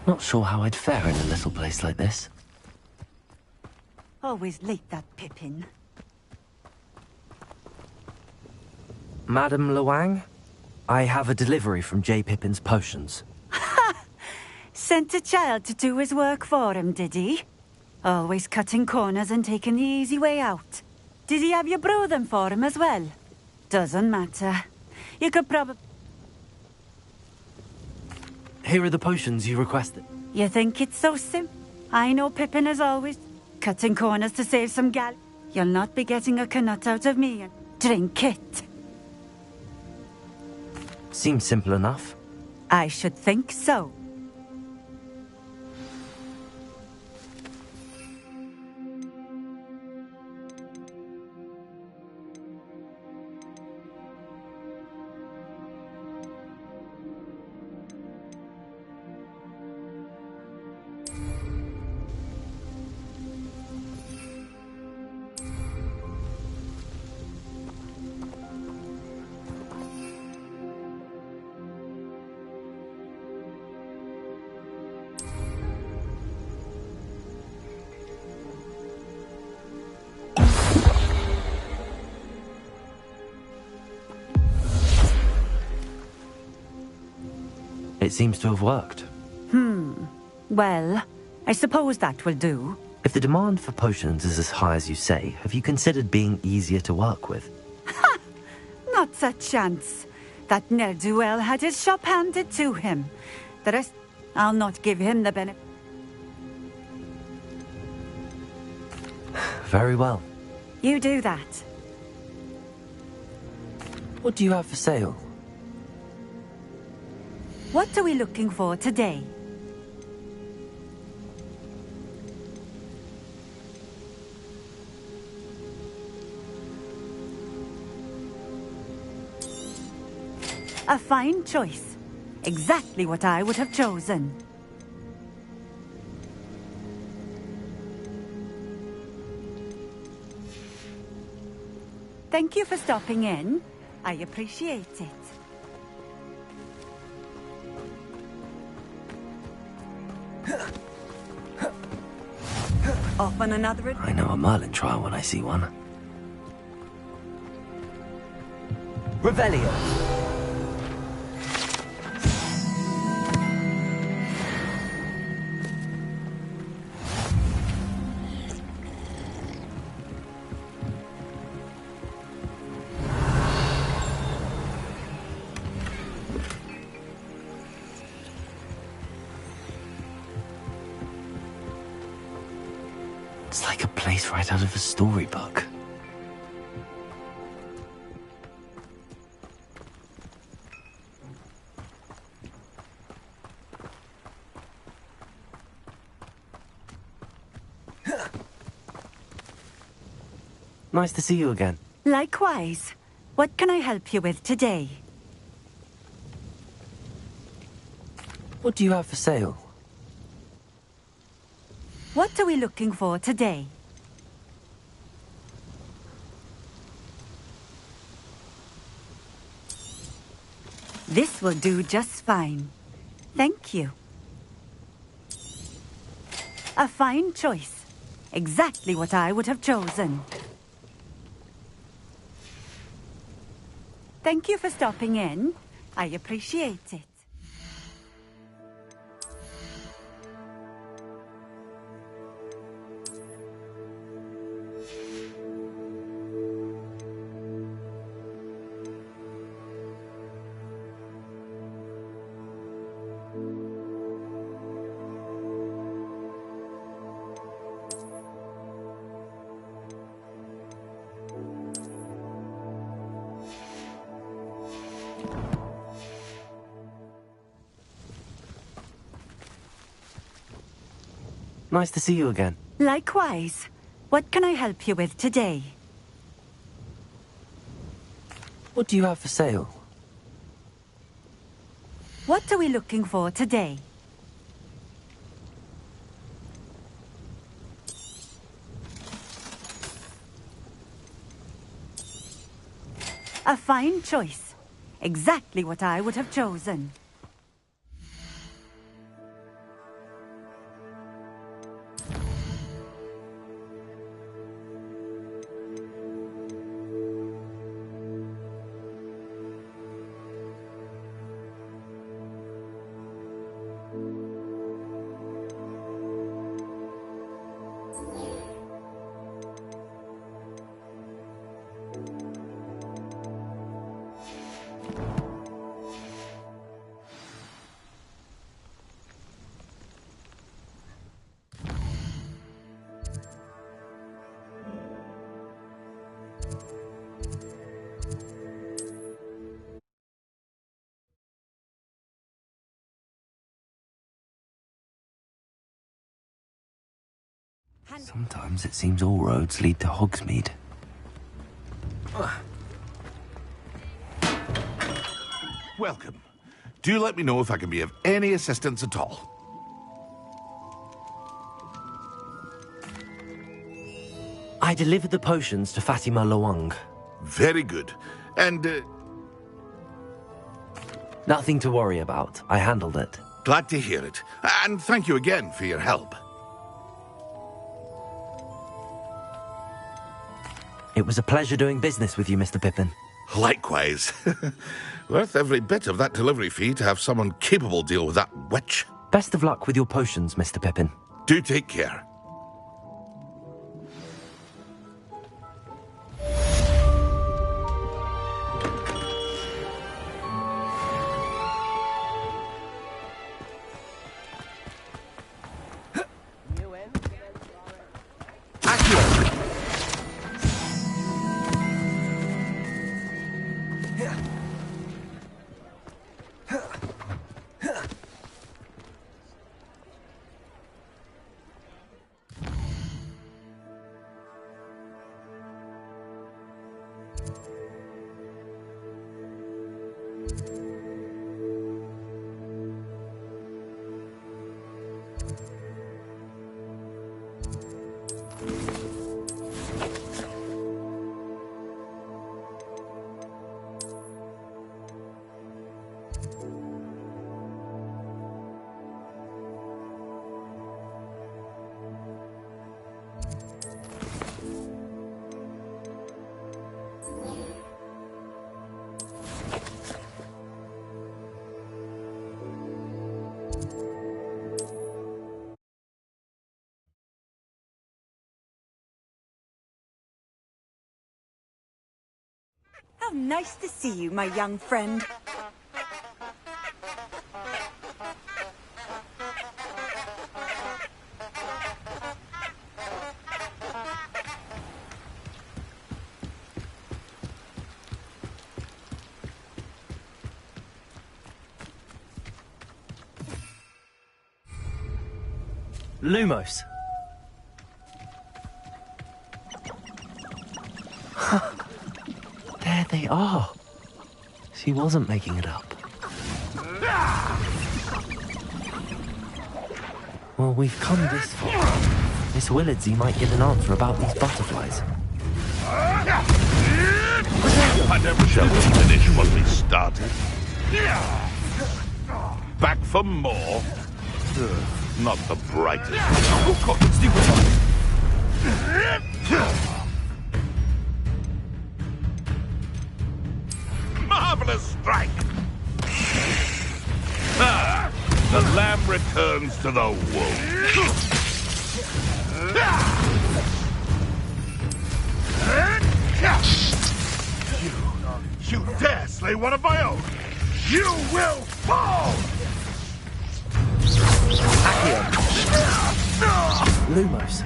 Not sure how I'd fare in a little place like this. Always late, that Pippin. Madame Luang? I have a delivery from J. Pippin's Potions. Sent a child to do his work for him, did he? Always cutting corners and taking the easy way out. Did he have you brew them for him as well? Doesn't matter. You could probably... Here are the potions you requested. You think it's so simple? I know Pippin is always cutting corners to save some gal. You'll not be getting a canut out of me. Drink it. Seems simple enough. I should think so. It seems to have worked. Well, I suppose that will do. If the demand for potions is as high as you say, have you considered being easier to work with? Not a chance. That ne'er-do-well had his shop handed to him. The rest, I'll not give him the benefit. Very well. You do that. What do you have for sale? What are we looking for today? A fine choice. Exactly what I would have chosen. Thank you for stopping in. I appreciate it. Off on another... I know a Merlin trial when I see one. Revelio! It's like a place right out of a storybook. Nice to see you again. Likewise. What can I help you with today? What do you have for sale? What are we looking for today? This will do just fine. Thank you. A fine choice. Exactly what I would have chosen. Thank you for stopping in. I appreciate it. Nice to see you again. Likewise. What can I help you with today? What do you have for sale? What are we looking for today? A fine choice. Exactly what I would have chosen. Sometimes it seems all roads lead to Hogsmeade. Welcome. Do let me know if I can be of any assistance at all. I delivered the potions to Fatima Lawang. Very good. And, Nothing to worry about. I handled it. Glad to hear it. And thank you again for your help. It was a pleasure doing business with you, Mr. Pippin. Likewise. Worth every bit of that delivery fee to have someone capable deal with that witch. Best of luck with your potions, Mr. Pippin. Do take care. How nice to see you, my young friend. Lumos. There they are. She wasn't making it up. Well, we've come this far. Miss Willardsey might get an answer about these butterflies. I never shall finish what we started. Back for more? Not the brightest. Oh, God, marvelous strike! Ah, the lamb returns to the wool. You dare slay one of my own! You will fall! Lumos.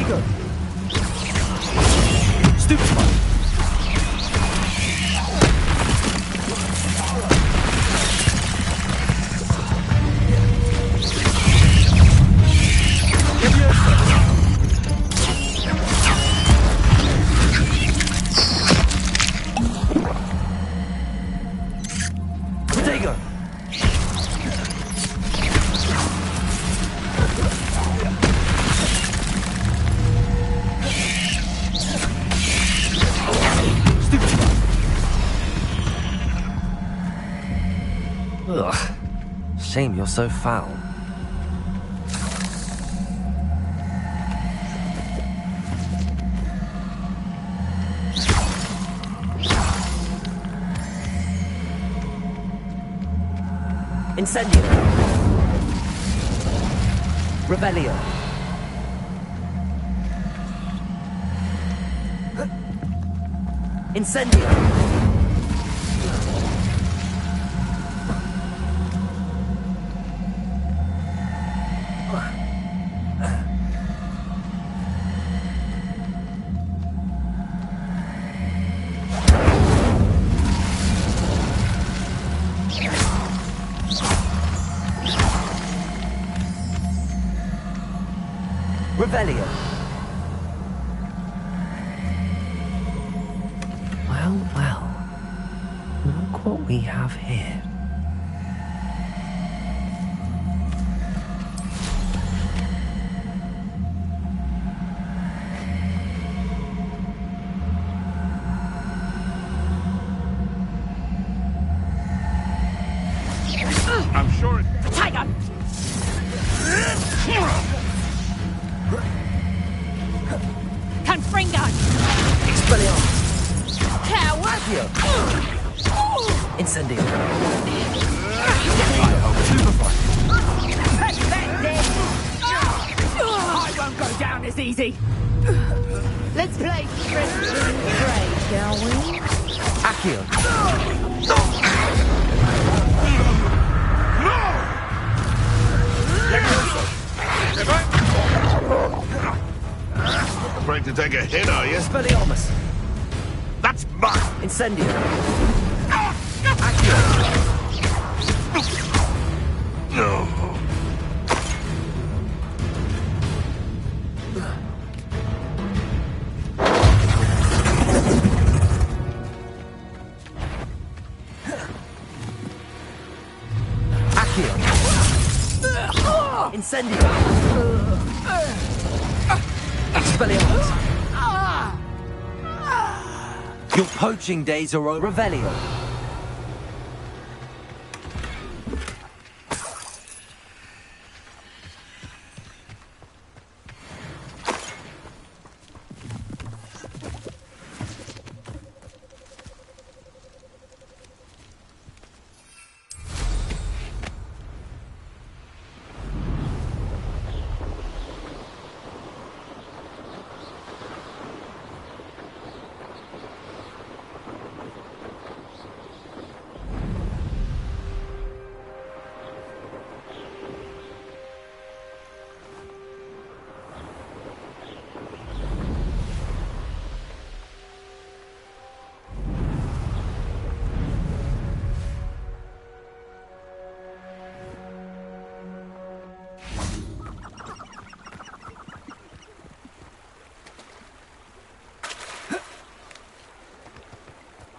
Potato! Stupefy! Potato! Ugh. Shame you're so foul. Incendio. Rebellion. Incendio. Revelio. Well, well. Look what we have here. I'm sure it... Tiger! Confringo! Expelliarmus! Coward! Accio! Incendio! I won't go down as easy! Let's play Christmas Pray, shall we? Accio! Afraid to take a hit, are you? Expelliarmus! That's mine! Incendio! No. Accio! Incendio! Expelliarmus! Your poaching days are over. Revelio.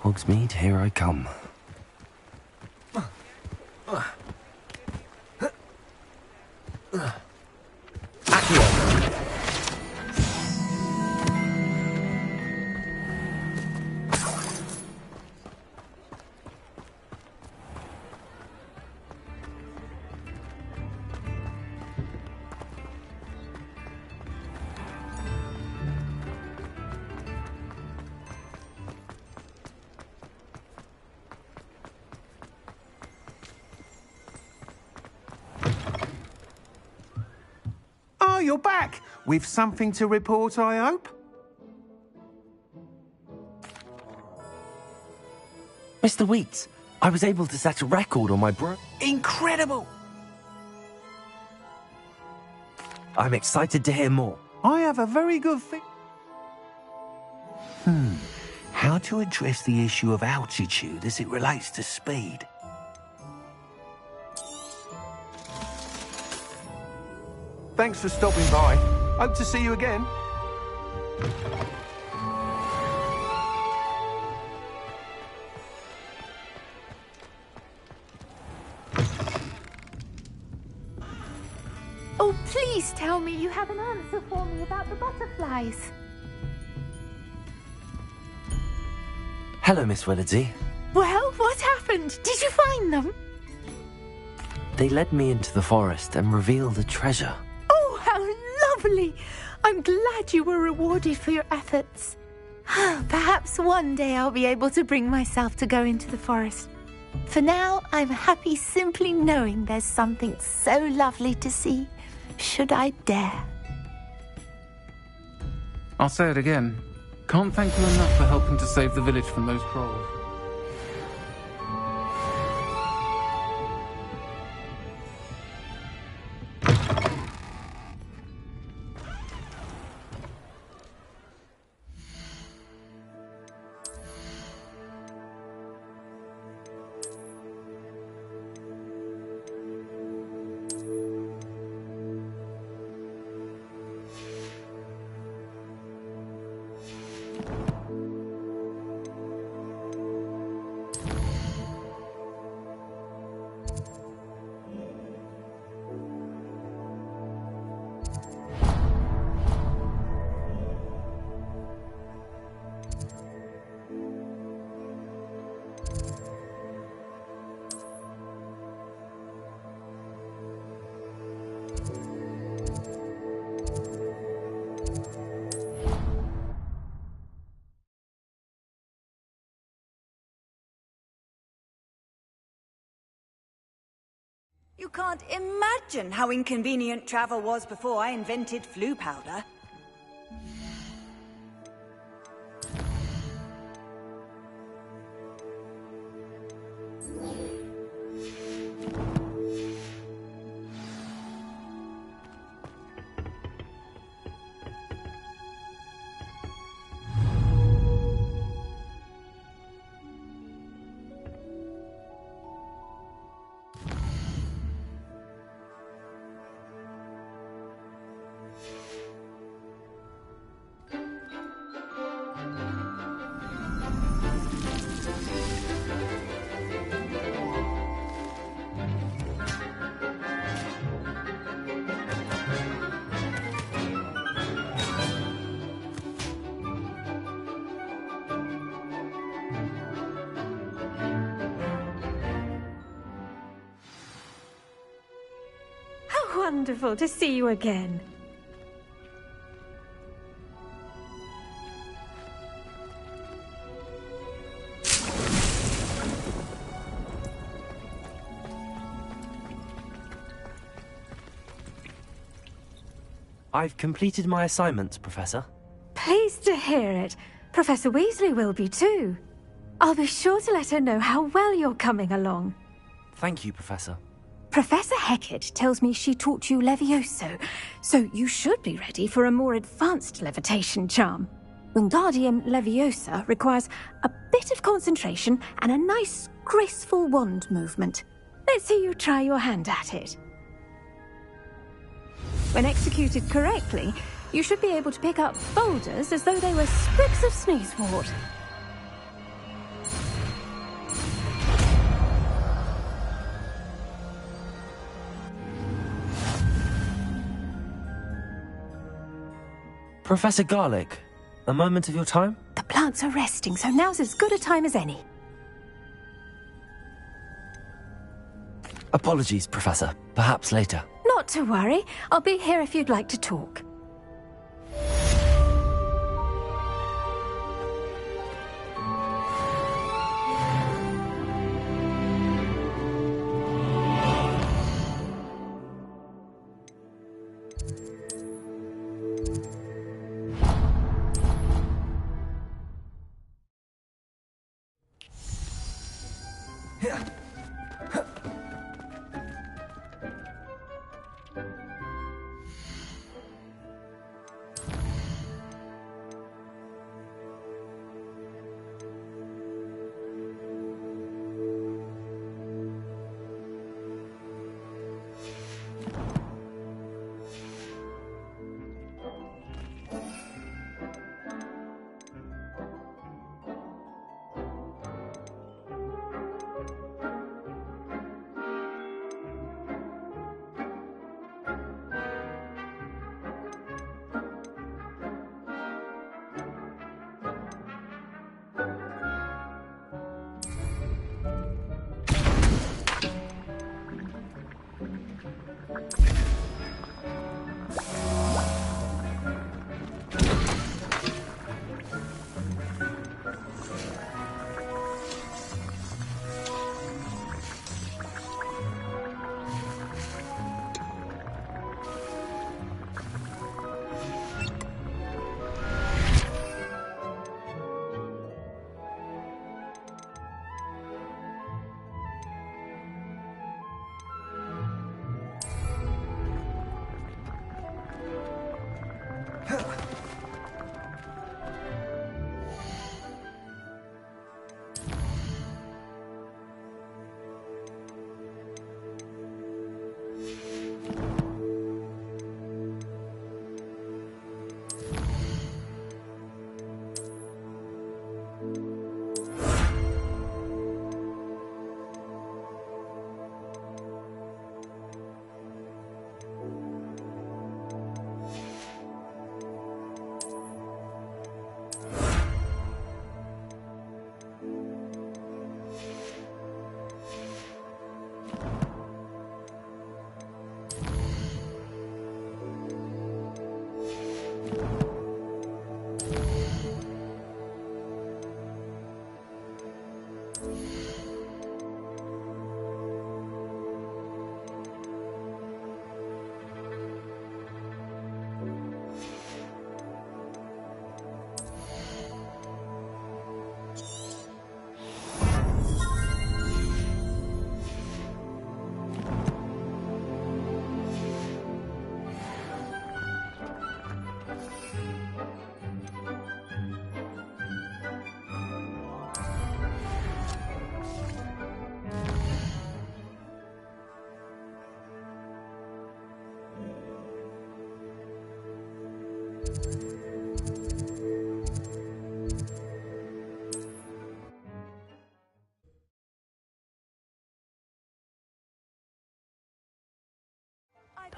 Hogsmeade, here I come. Accio! Oh, you're back! With something to report, I hope? Mr. Weeks, I was able to set a record on my Incredible! I'm excited to hear more. I have a very good thing. How to address the issue of altitude as it relates to speed? Thanks for stopping by. Hope to see you again. Oh, please tell me you have an answer for me about the butterflies. Hello, Miss Willardsey. Well, what happened? Did you find them? They led me into the forest and revealed a treasure. Oh, how lovely! I'm glad you were rewarded for your efforts. Perhaps one day I'll be able to bring myself to go into the forest. For now, I'm happy simply knowing there's something so lovely to see, should I dare. I'll say it again. Can't thank you enough for helping to save the village from those trolls. You can't imagine how inconvenient travel was before I invented flu powder. Wonderful to see you again. I've completed my assignments, Professor. Pleased to hear it. Professor Weasley will be too. I'll be sure to let her know how well you're coming along. Thank you, Professor. Professor Hecat tells me she taught you Levioso, so you should be ready for a more advanced levitation charm. Wingardium Leviosa requires a bit of concentration and a nice, graceful wand movement. Let's see you try your hand at it. When executed correctly, you should be able to pick up boulders as though they were sprigs of sneezewort. Professor Garlick, a moment of your time? The plants are resting, so now's as good a time as any. Apologies, Professor. Perhaps later. Not to worry. I'll be here if you'd like to talk.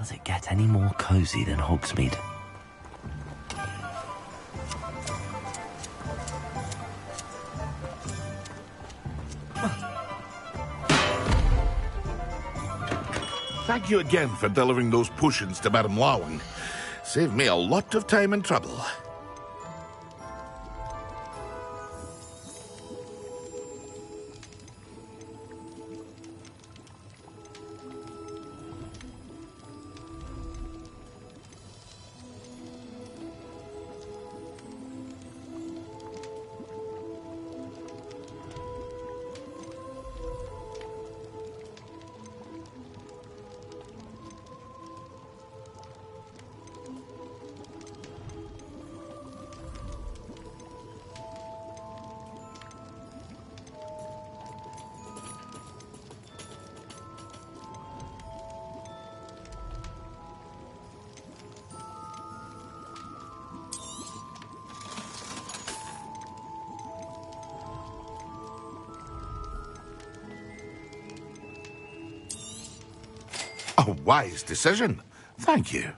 Does it get any more cozy than Hogsmeade? Thank you again for delivering those potions to Madame Lawing. Saved me a lot of time and trouble. A wise decision. Thank you.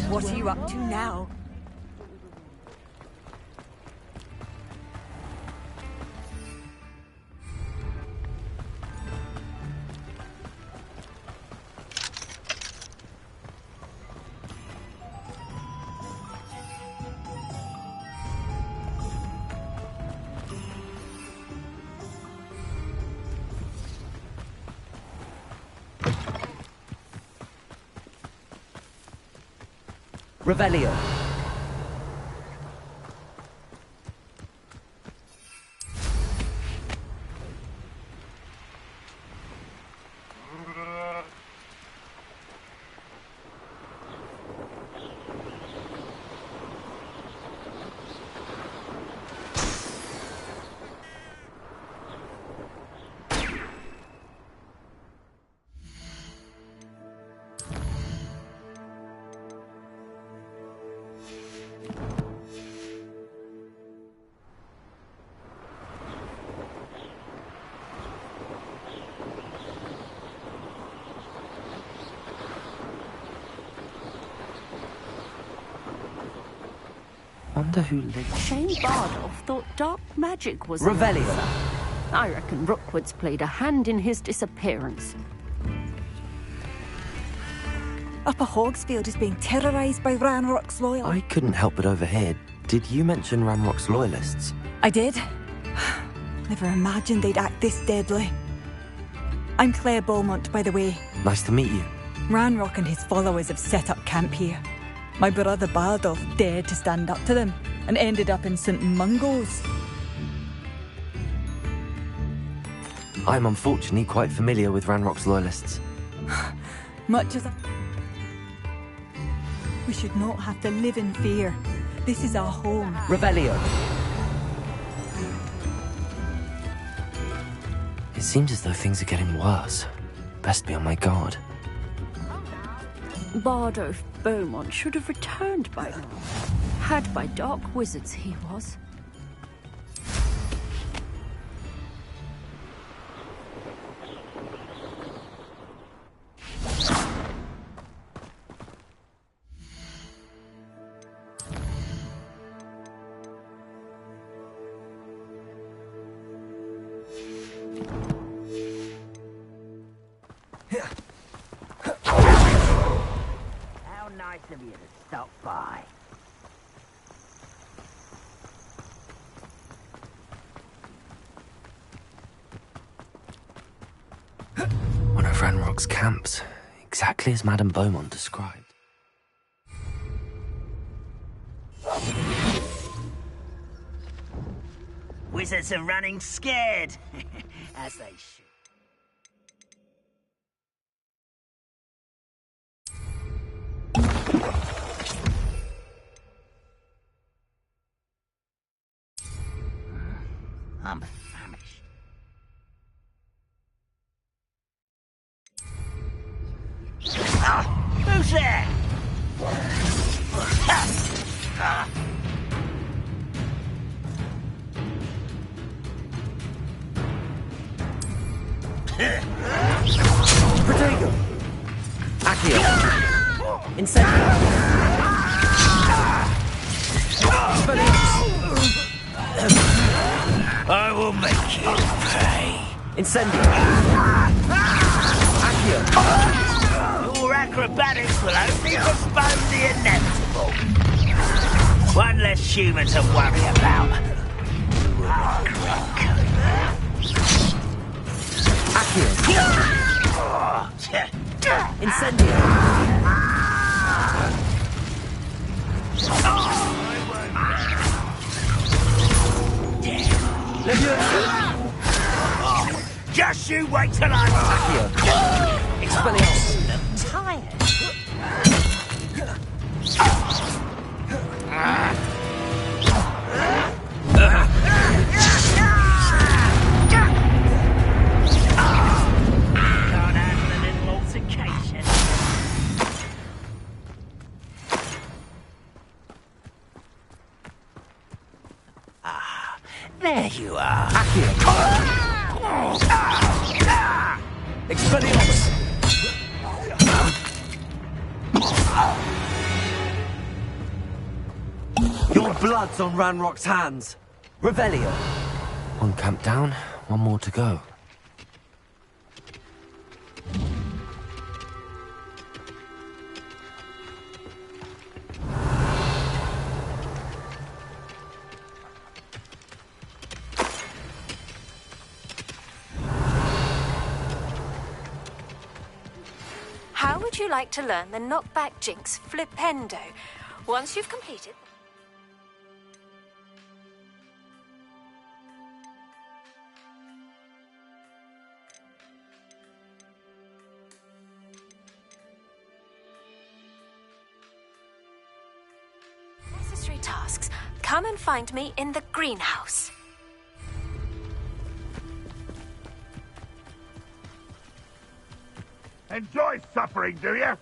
What are you up to now? Revelio. Wonder who lives. Shane Bardolph thought dark magic was Revelio. an answer. I reckon Rookwood's played a hand in his disappearance. Upper Hogsfield is being terrorised by Ranrock's loyal. I couldn't help but overhear. Did you mention Ranrock's loyalists? I did. Never imagined they'd act this deadly. I'm Claire Beaumont, by the way. Nice to meet you. Ranrock and his followers have set up camp here. My brother Bardolph dared to stand up to them and ended up in St. Mungo's. I'm unfortunately quite familiar with Ranrock's loyalists. Much as we should not have to live in fear. This is our home. Revelio. It seems as though things are getting worse. Best be on my guard. Bardolph Beaumont should have returned by now. Had by dark wizards he was. How nice of you to stop by. One of Ranrock's camps, exactly as Madame Beaumont described. Wizards are running scared, as they should. I'm famished. Who's there? Protego! Accio! Incendio! I will make you pay. Incendio! Accio! Your acrobatics will only postpone the inevitable. One less human to worry about. Accio! Incendio! Just you wait till I'm Accio! Expelliarmus! tired. Can't handle a little altercation. There you are. Accio! Expelliarmus! Your blood's on Ranrock's hands. Revelio. One camp down, one more to go. How would you like to learn the knockback jinx Flipendo? Once you've completed... necessary tasks, come and find me in the greenhouse. Enjoy suffering, do you?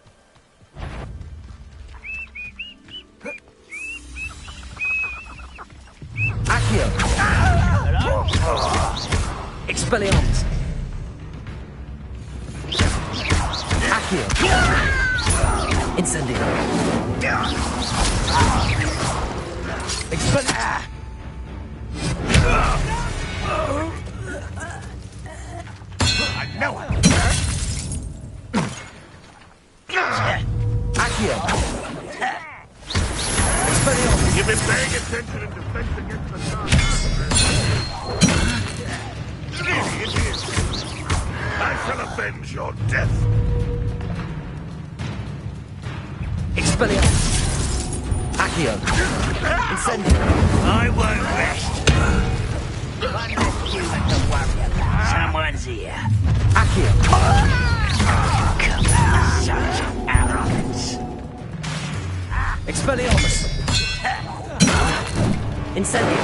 Accio! Expelliarmus! Accio! Incendio! Expelliarmus! I know it! Accio! Expelliarmus! You've been paying attention in defense against the dark. Idiot! I shall avenge your death. Expelliarmus! Accio! Incendio! I won't rest. One less human to worry about. Someone's here. Accio! Such arrogance. Expelliarmus! Incendio!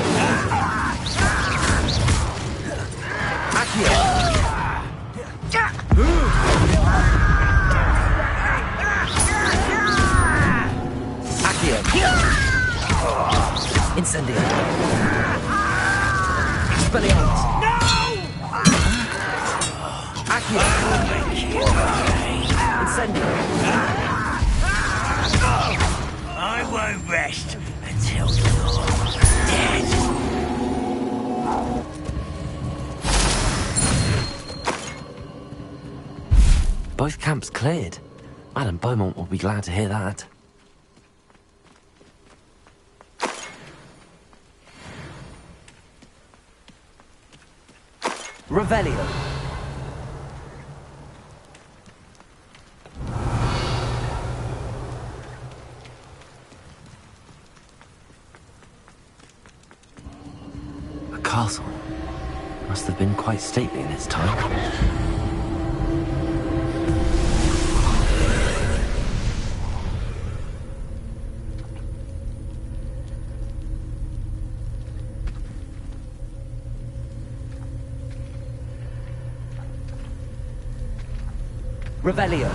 Accio! Accio! Incendio! Expelliarmus! No! Accio! Incendio! I won't rest until you're dead. Both camps cleared. Madame Beaumont will be glad to hear that. Revelio. castle. Must have been quite stately in its time. Revelio.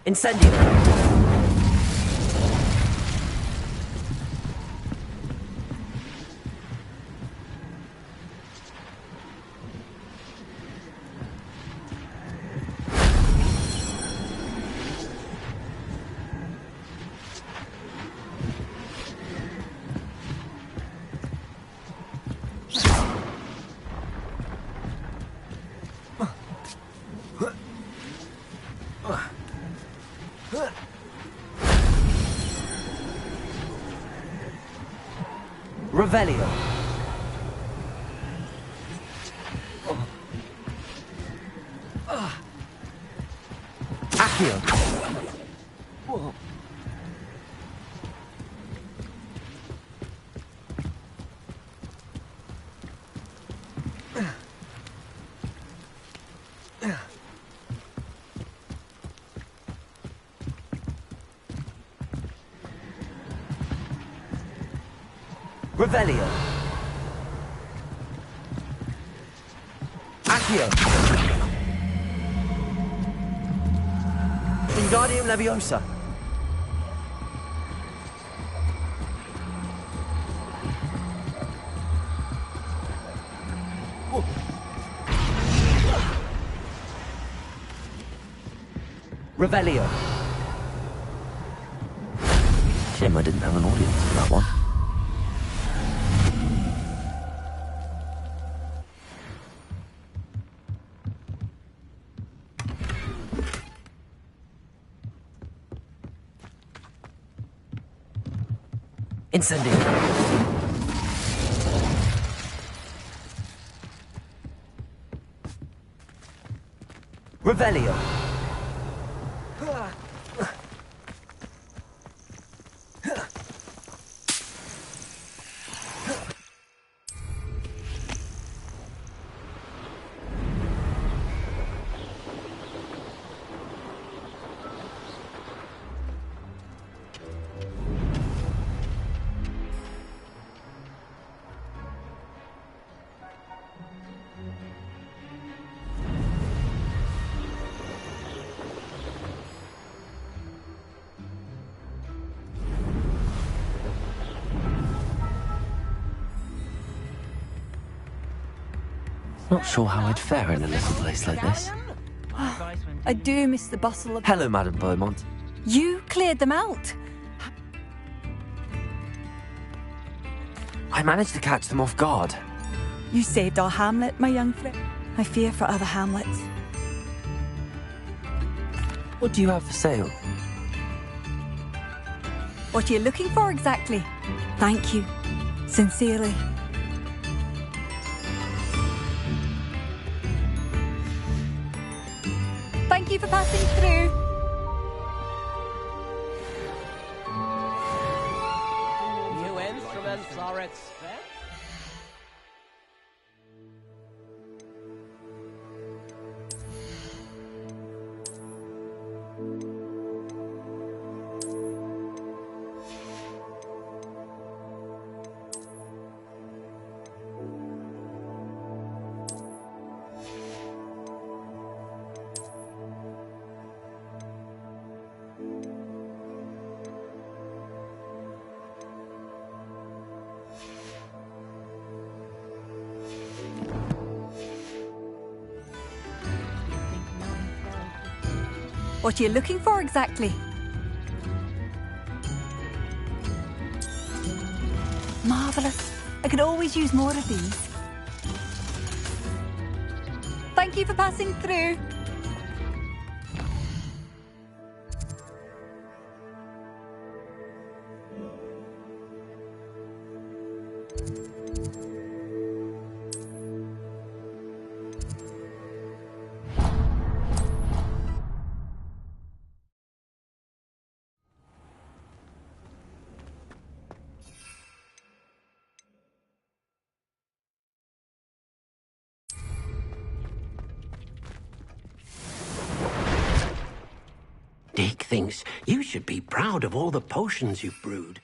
Incendio. Revelio. Accio. Revelio. Accio. Wingardium Leviosa. Revelio. Shame I didn't have an audience for that one. Incendio. Revelio. Not sure how I'd fare in a little place like this. I do miss the bustle of... Hello, Madame Beaumont. You cleared them out. I managed to catch them off guard. You saved our hamlet, my young friend. I fear for other hamlets. What do you have for sale? What are you looking for exactly? Thank you. Sincerely. Thank you for passing through. New instruments are expensive. What are you looking for exactly? Marvellous. I could always use more of these. Thank you for passing through. Dick thinks you should be proud of all the potions you've brewed.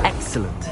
Excellent.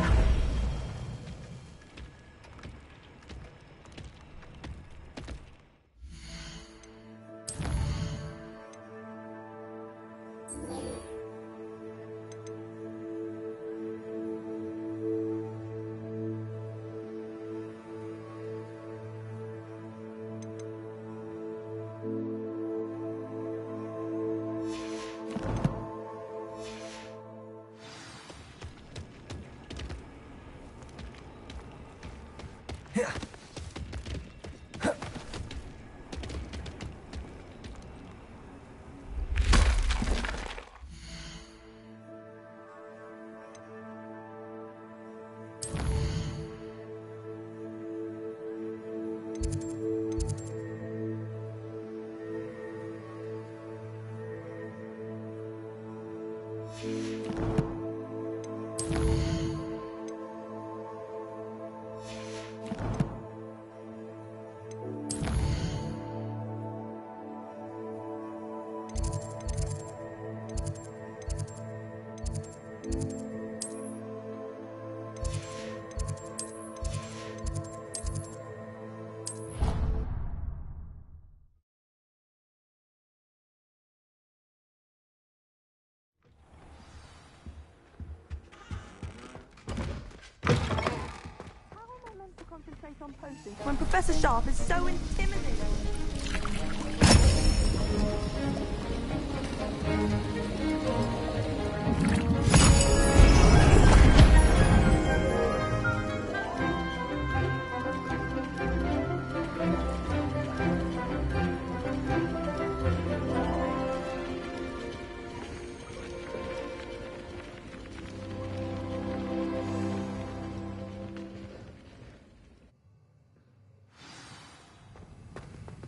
On potions when Professor Sharp is so intimidating.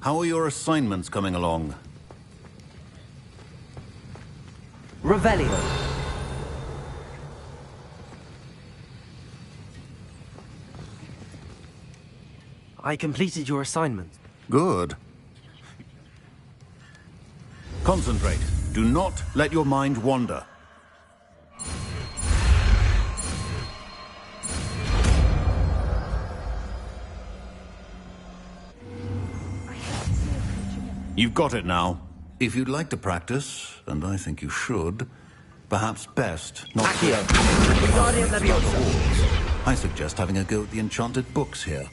How are your assignments coming along? Revelio. I completed your assignment. Good. Concentrate. Do not let your mind wander. You've got it now. If you'd like to practice, and I think you should, perhaps best not... Accio. Wingardium Leviosa. I suggest having a go at the enchanted books here.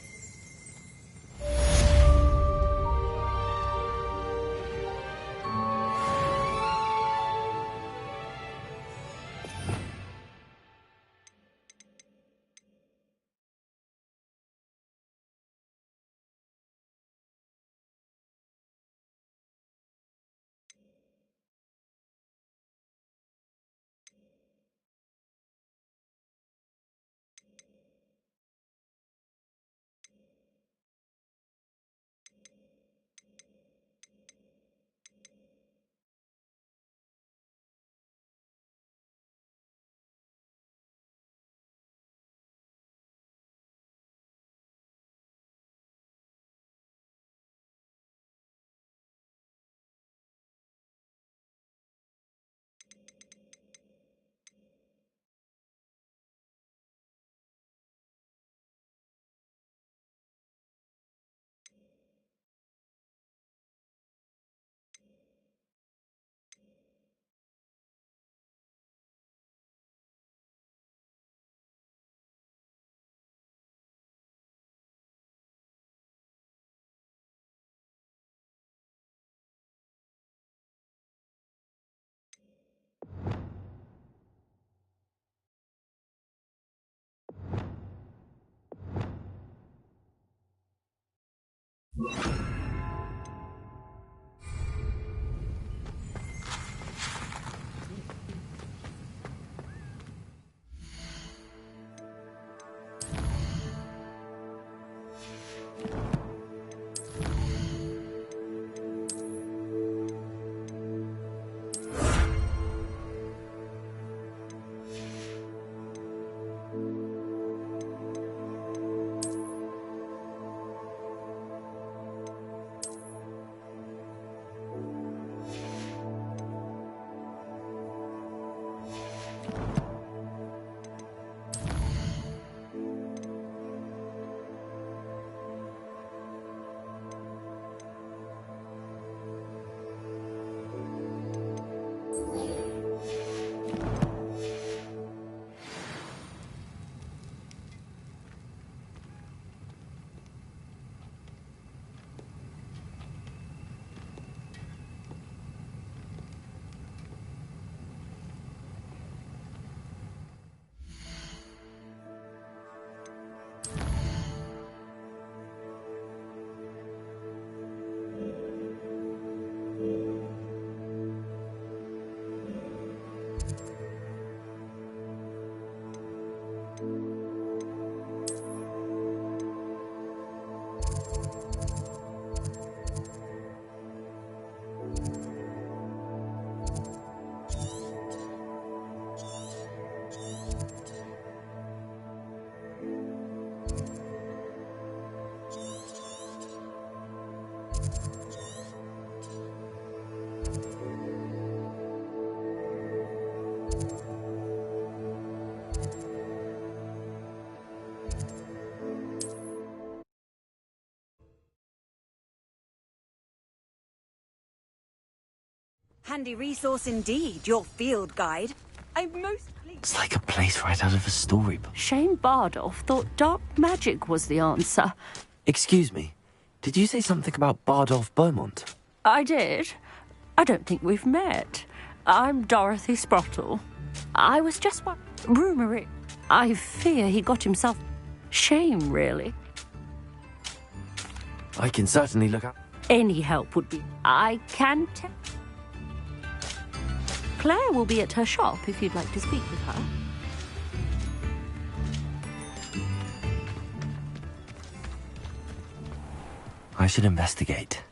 Handy resource indeed, your field guide. I'm most pleased. It's like a place right out of a storybook. Shane Bardolph thought dark magic was the answer. Excuse me, did you say something about Bardolph Beaumont? I did. I don't think we've met. I'm Dorothy Sprottle. I was just rumouring. I fear he got himself... Shame, really. I can certainly look up. Any help would be... I can tell... Claire will be at her shop if you'd like to speak with her. I should investigate.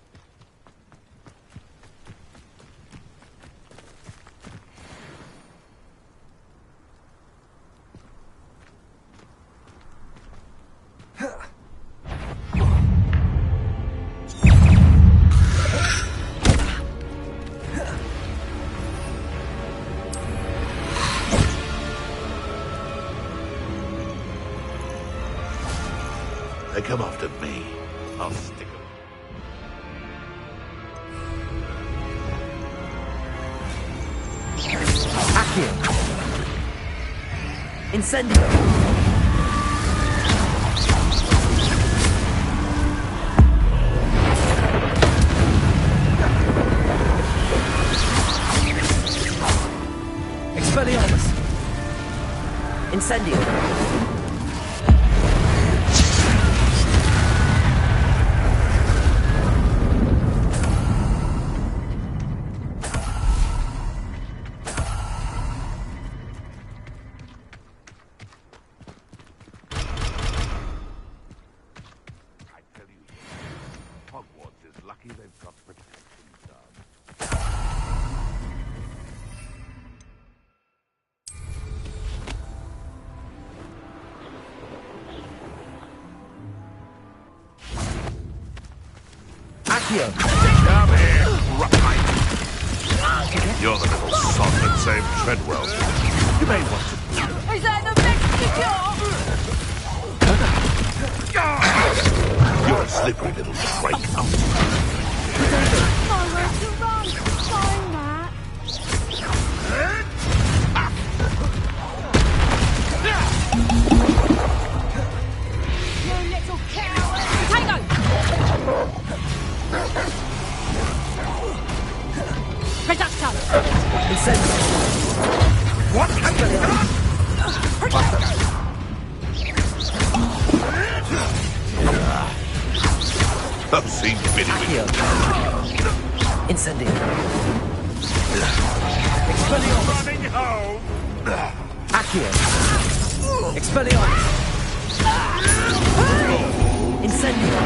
They come after me. I'll stick them. Accio! Incendio! Incendio. Hogwarts is lucky they've got protection done. Accio. Come here, Roughlight. You're the little sod that saved Treadwell. You may want to... Is that the Mexican? You're a slippery little traitor. Nowhere to run. Sorry, Matt. You little coward. Potato! Reducto! Incendio. What have you done? I've seen Biddy Accio. Incendio. running home. Accio. Expelliarmus. Incendio.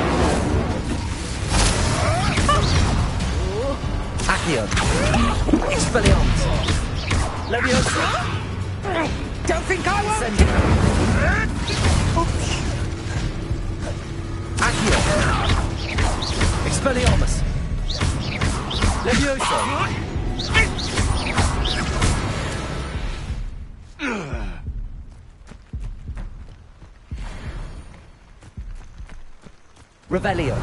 Accio. Expelliarmus. Leviosa. Don't think I will. Incendio. Accio. Expelliarmus. Leviosa. Revelio.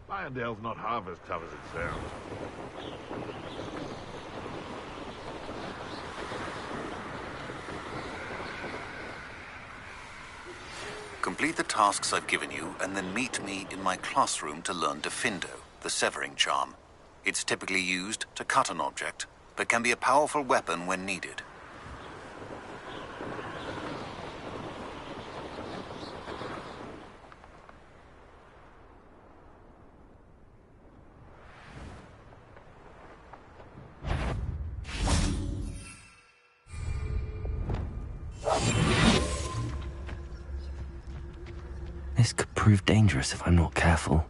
Irondale's not half as tough as it sounds. Complete the tasks I've given you, and then meet me in my classroom to learn Diffindo, the severing charm. It's typically used to cut an object, but can be a powerful weapon when needed. This could prove dangerous if I'm not careful.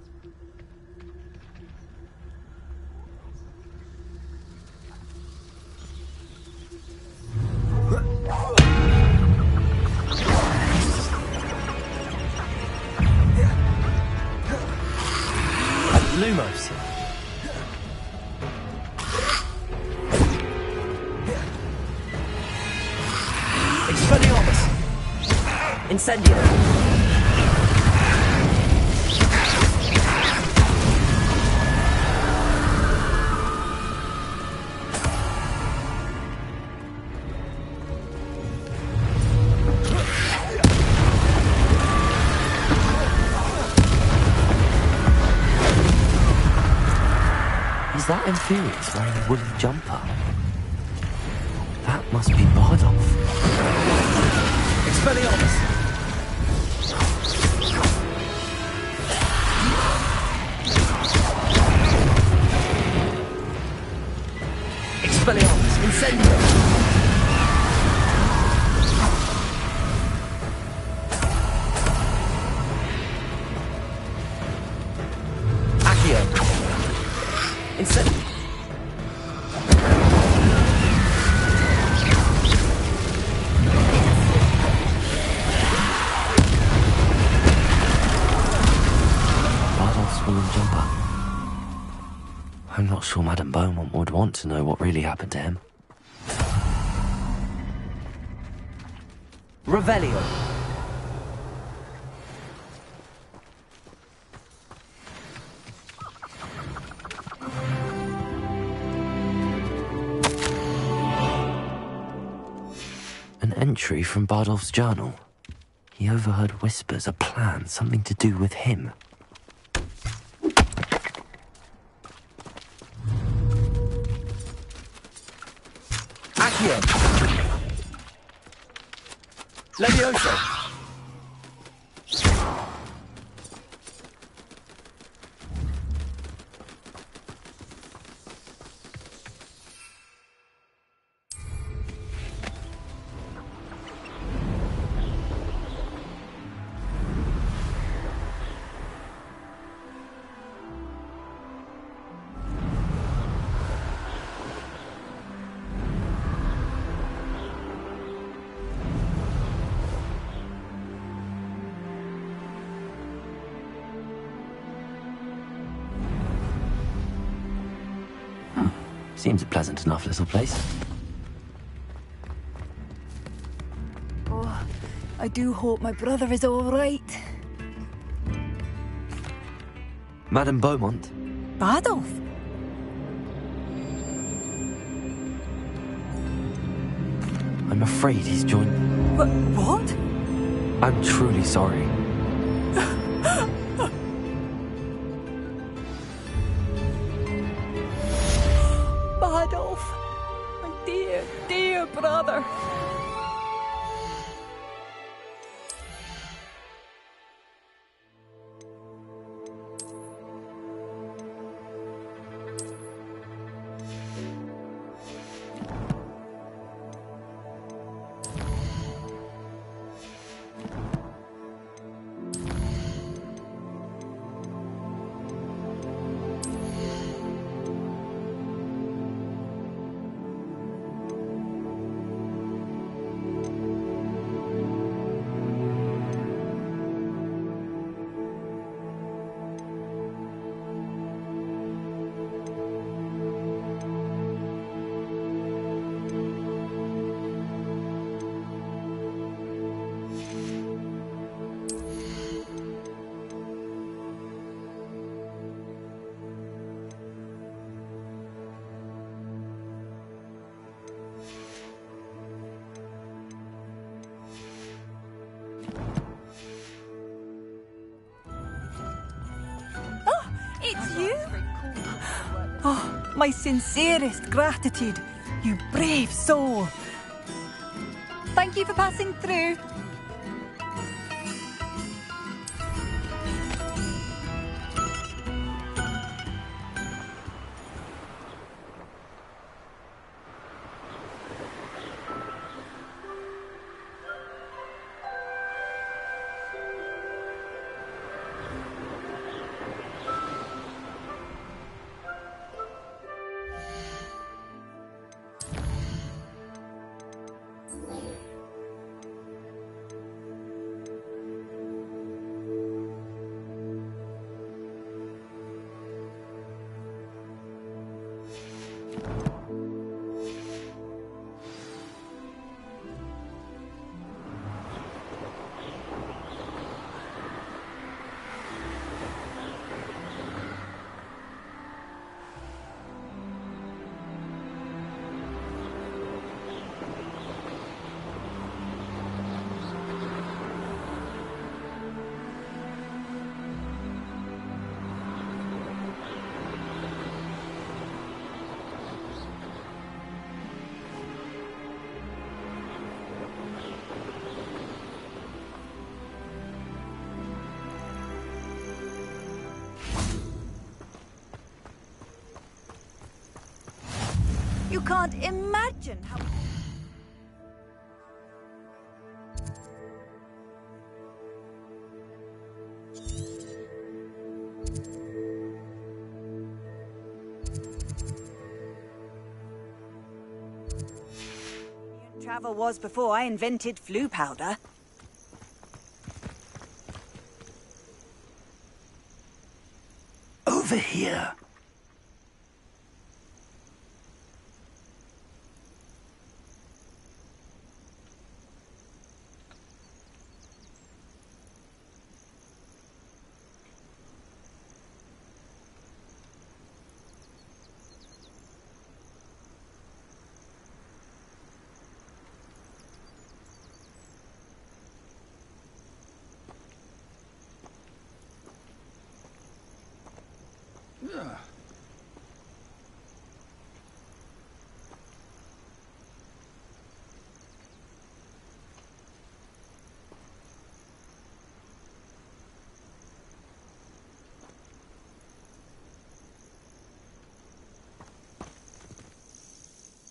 Lumos. Expelliarmus. Incendio. Is that Infurious wearing a woolly jumper? That must be Bardolph. Expelliarmus. Expelliarmus. Incendio. Accio. Incendio. not sure Madame Beaumont would want to know what really happened to him. Revelio. An entry from Bardolph's journal. He overheard whispers, a plan, something to do with him. Accio. Levioso. Seems a pleasant enough little place. Oh, I do hope my brother is all right. Madame Beaumont? Bardolph? I'm afraid he's joined... What? I'm truly sorry. Bardolph, my dear, dear brother. It's you? Oh, my sincerest gratitude, you brave soul. Thank you for passing through. You can't imagine how... Travel was before I invented flu powder. Over here.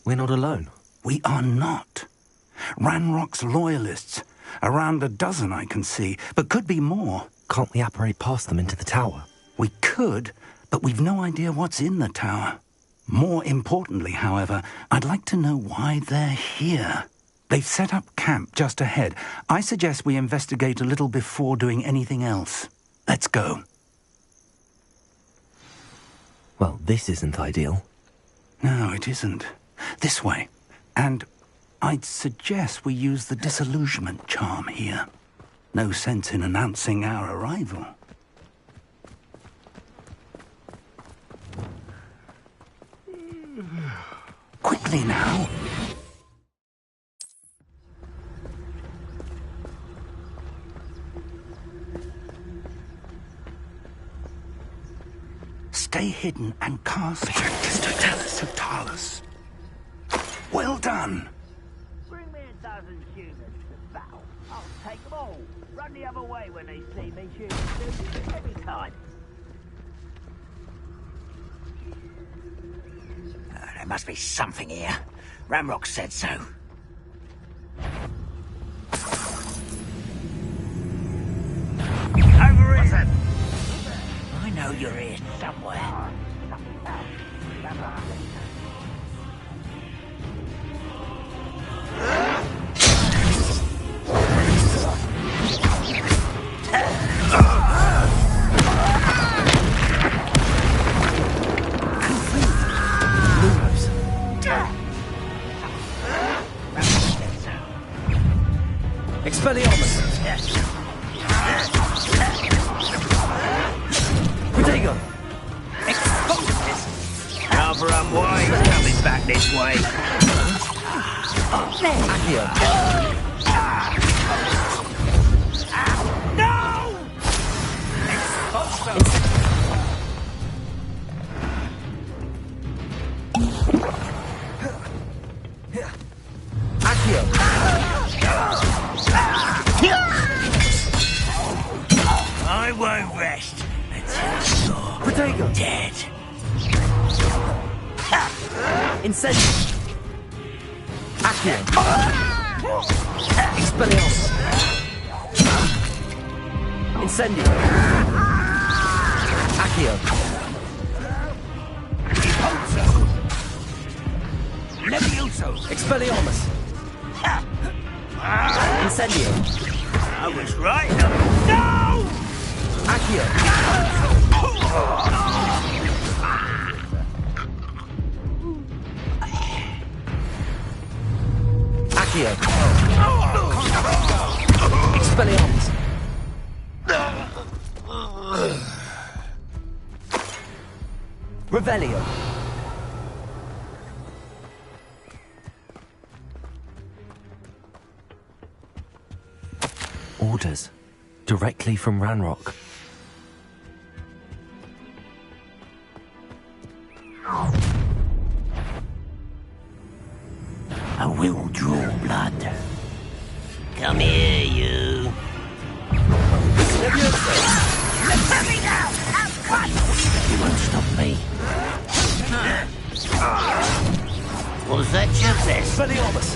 We're not alone. We are not. Ranrock's loyalists. Around a dozen I can see, but could be more. Can't we apparate past them into the tower? We could, but we've no idea what's in the tower. More importantly, however, I'd like to know why they're here. They've set up camp just ahead. I suggest we investigate a little before doing anything else. Let's go. Well, this isn't ideal. No, it isn't. This way. And I'd suggest we use the disillusionment charm here. No sense in announcing our arrival. Quickly now. Stay hidden and cast Totalis. Well done. Bring me 1,000 humans to battle. I'll take them all. Run the other way when they see me shooting every time. There must be something here. Ranrock said so. Over here! I know you're here somewhere. Expelliarmus! Protego! Rather unwise coming back this way. Accio! No! I won't rest until you're dead. Incendio! Accio! Expelliarmus! Incendio! Accio! Levioso! Expelliarmus! Incendio! I was right. No! Accio! Accio! Expelliarmus! Revelio! Orders. Directly from Ranrock. I will draw blood. Come here, you. Let me down! You won't stop me. Was that your best? Expelliarmus!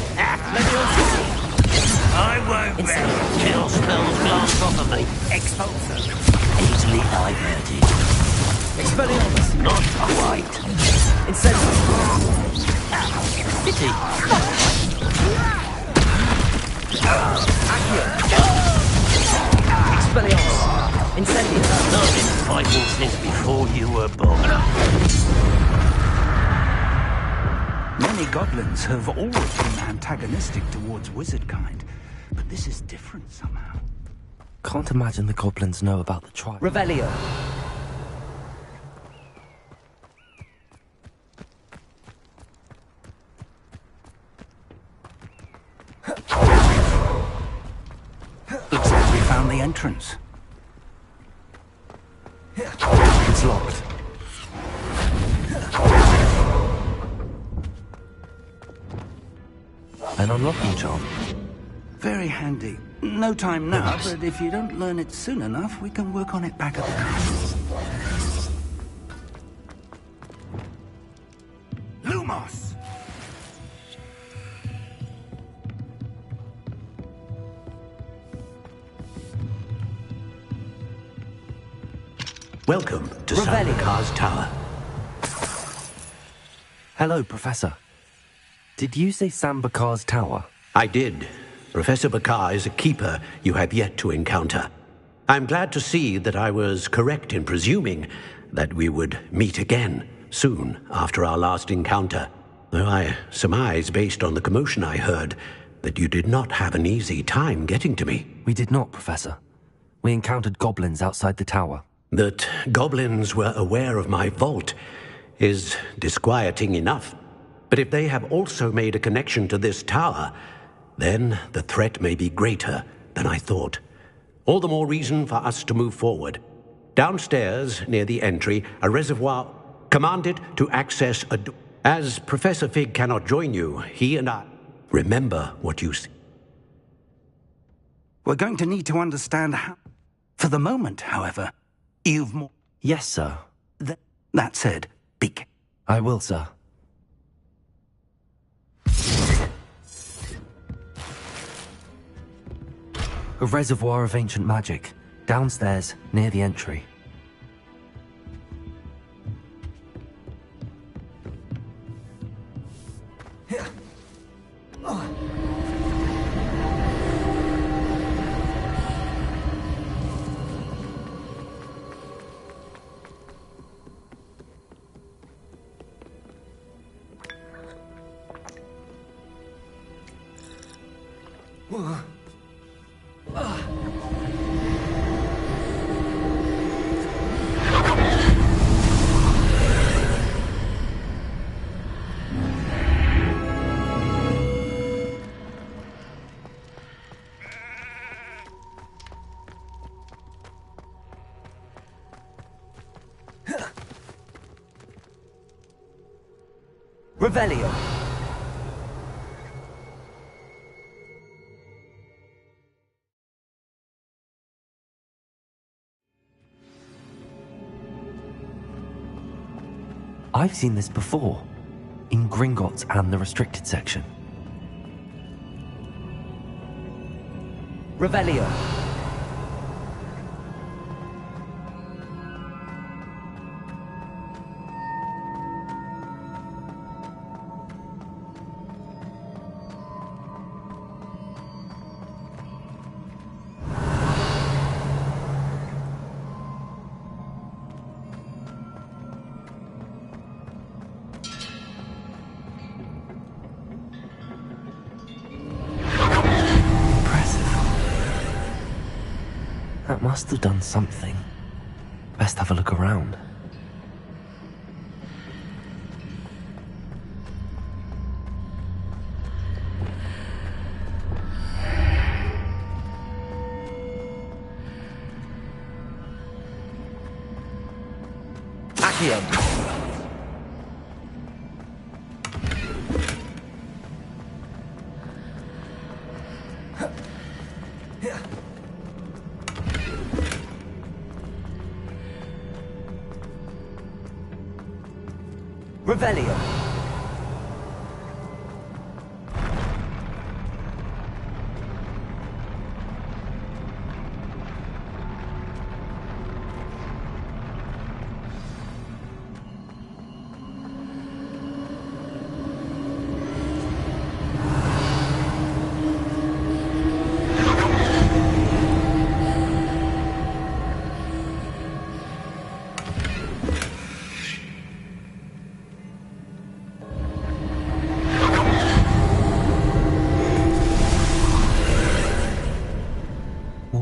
I won't rest. Kill spells blast off of me. Expulsor. Easily diverted. Expelliarmus! Not quite. Incendio! Pity. Accio! Expelliarmus! Incendio! I've been fighting since before you were born. Many goblins have always been antagonistic towards wizardkind, but this is different somehow. Can't imagine the goblins know about the tribe. Revelio! Looks like we found the entrance. It's locked. An unlocking charm. Very handy. No time now, but if you don't learn it soon enough, we can work on it back at the castle. Lumos! Welcome to Sambakar's Tower. Hello, Professor. Did you say Sambakar's Tower? I did. Professor Bakar is a keeper you have yet to encounter. I'm glad to see that I was correct in presuming that we would meet again soon after our last encounter, though I surmise, based on the commotion I heard, that you did not have an easy time getting to me. We did not, Professor. We encountered goblins outside the tower. That goblins were aware of my vault is disquieting enough. But if they have also made a connection to this tower, then the threat may be greater than I thought. All the more reason for us to move forward. Downstairs, near the entry, a reservoir commanded to access a door. As Professor Fig cannot join you, he and I... Remember what you see. We're going to need to understand how... For the moment, however, you've more... Yes, sir. That said, Big. I will, sir. A reservoir of ancient magic, downstairs, near the entry. Revelio. I've seen this before, in Gringotts and the restricted section. Revelio. That must have done something. Best have a look around. Accio. Revelio.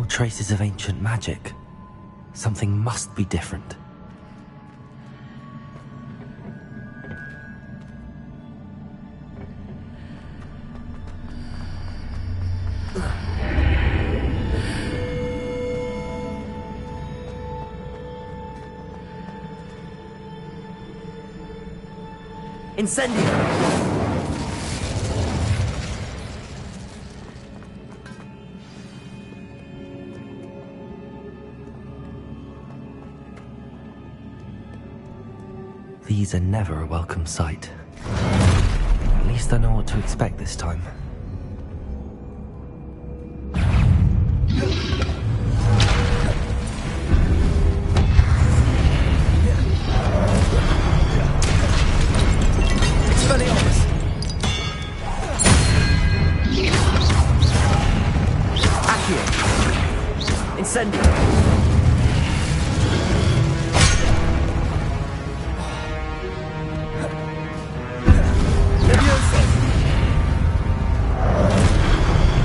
Traces of ancient magic. Something must be different. Incendio! These are never a welcome sight. At least I know what to expect this time. Expelliarmus! Accio! Incendio!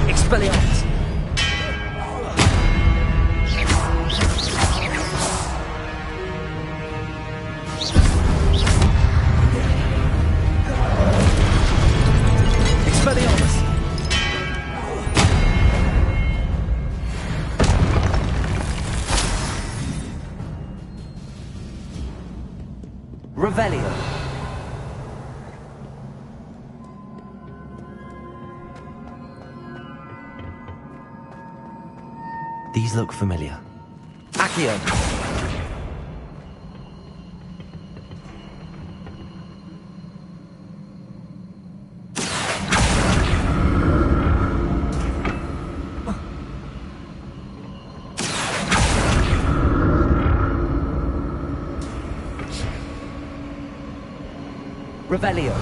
Expelliarmus! Expelliarmus! Revelio! These look familiar. Accio! Revelio!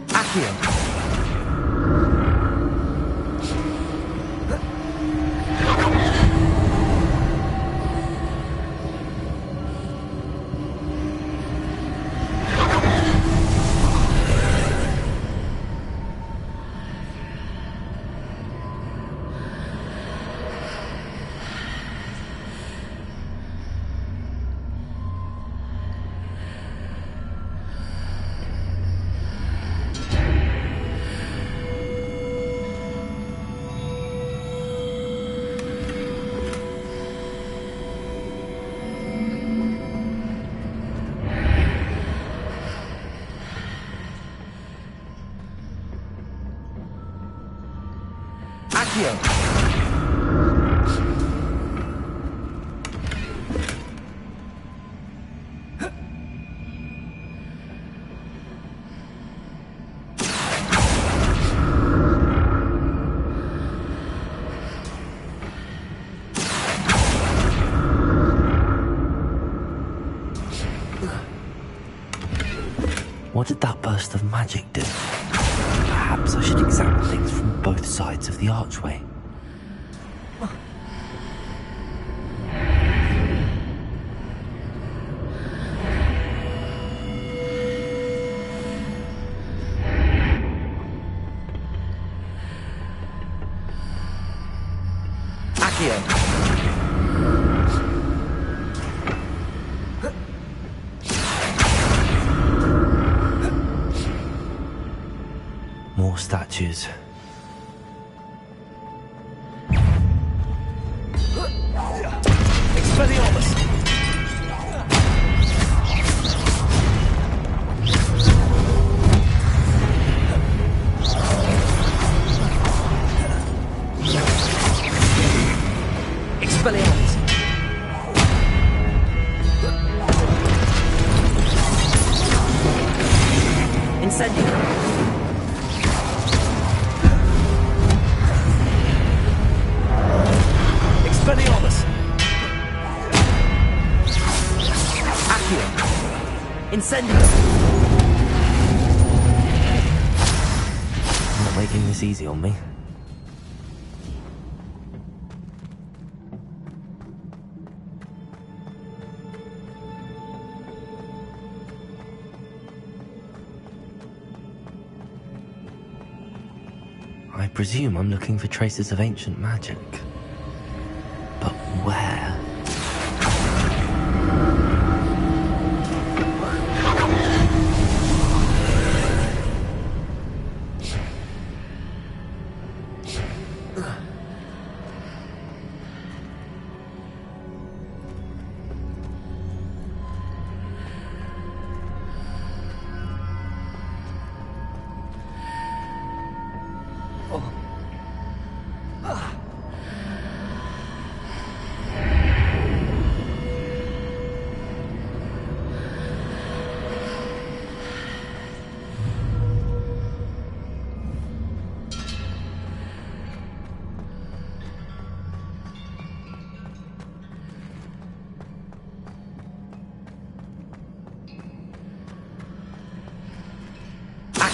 Accio! What did that burst of magic do? Perhaps I should examine things from both sides of the archway. More statues. Expelliarmus! Expelliarmus! Incendio! Expelliarmus! Accio! Incendio! I'm not making this easy on me. I presume I'm looking for traces of ancient magic. But where?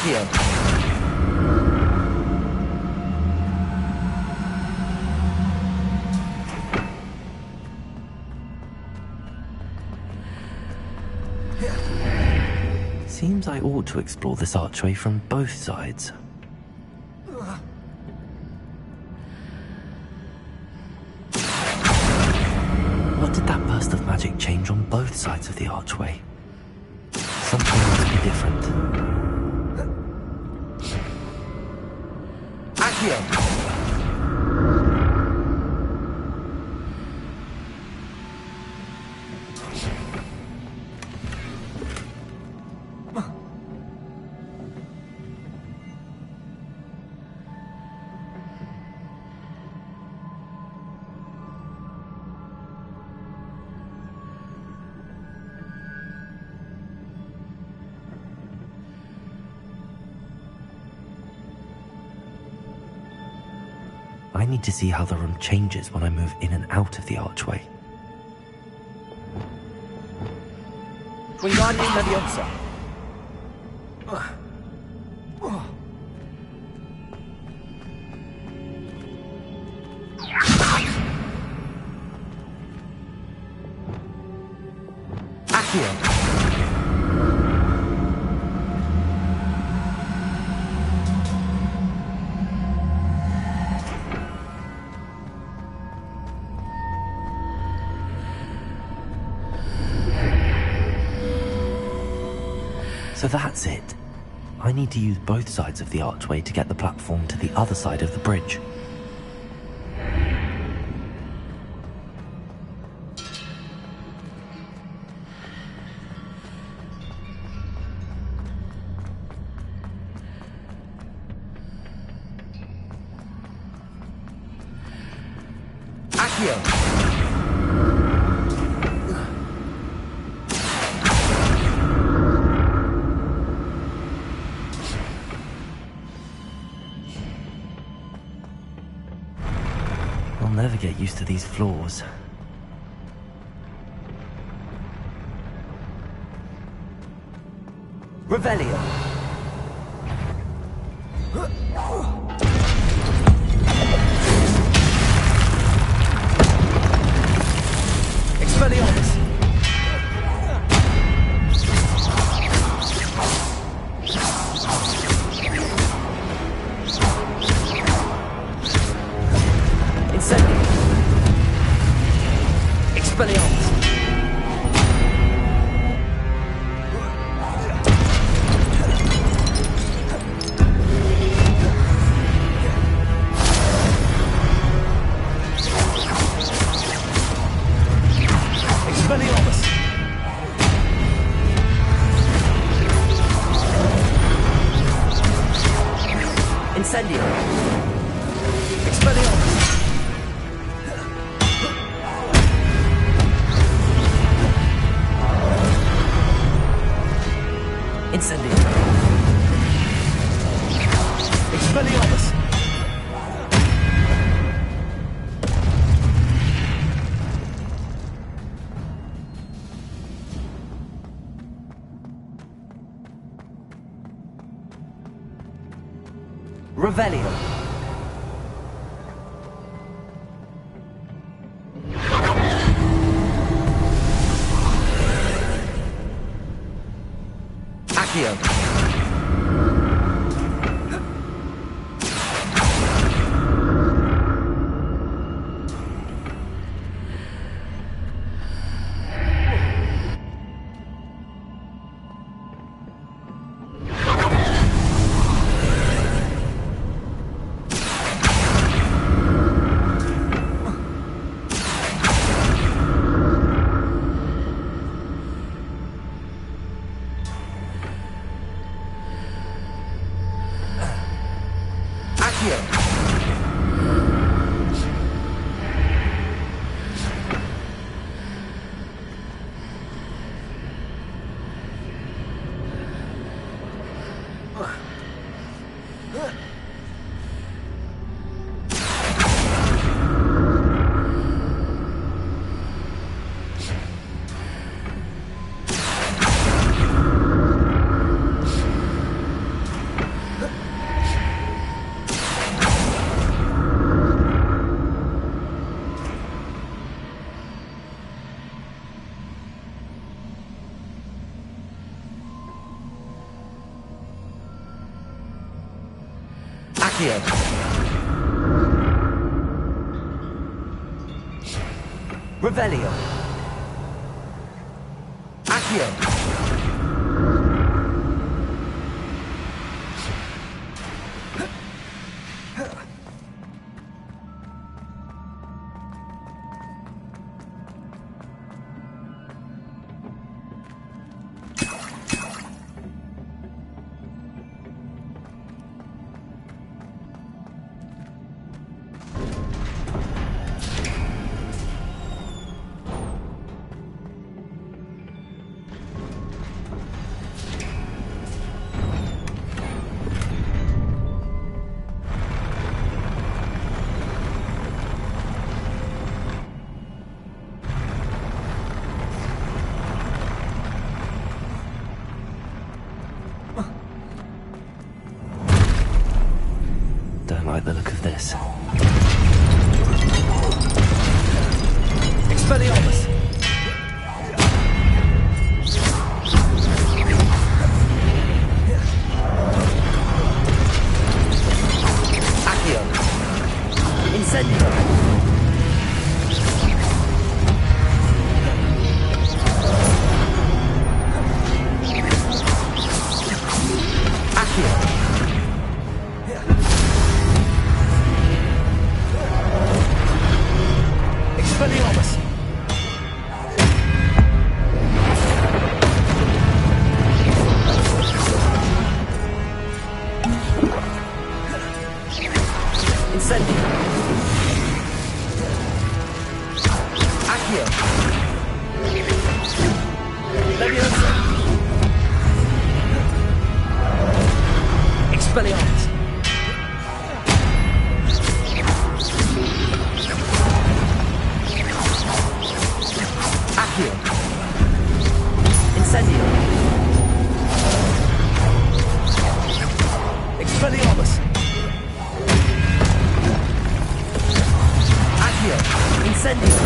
Accio. Seems I ought to explore this archway from both sides. What did that burst of magic change on both sides of the archway? Something must be different. Accio. I need to see how the room changes when I move in and out of the archway. Wingardium Leviosa. Accio. So that's it. I need to use both sides of the archway to get the platform to the other side of the bridge. Accio. I'll never get used to these floors. Revelio. Expelliarmus. Incendio. Expelliarmus. Expelliarmus. Incendio. Expelliarmus. Incendio. Expelliarmus. Revelio. Accio. Accio. Revelio. Accio. Don't like the look of this. Expelliarmus! Accio. Incendio. Accio. Expelliarmus! Incendio! Accio! Leviosa! Expelliarmus! Accio! Incendio! Expelliarmus! Accio! Incendio!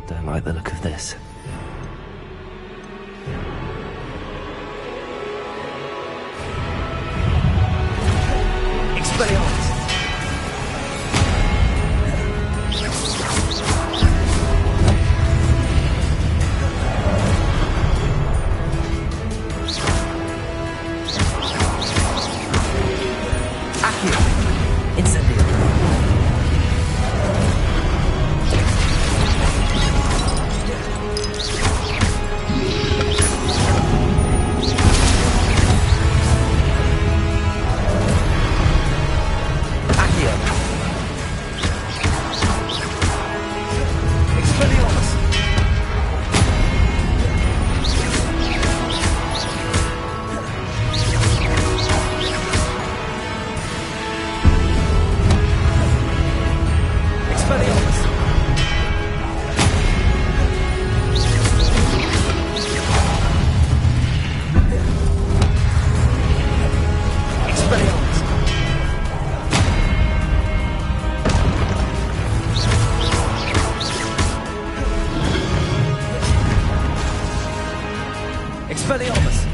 Don't like the look of this. Expelliarmus! Expelliarmus!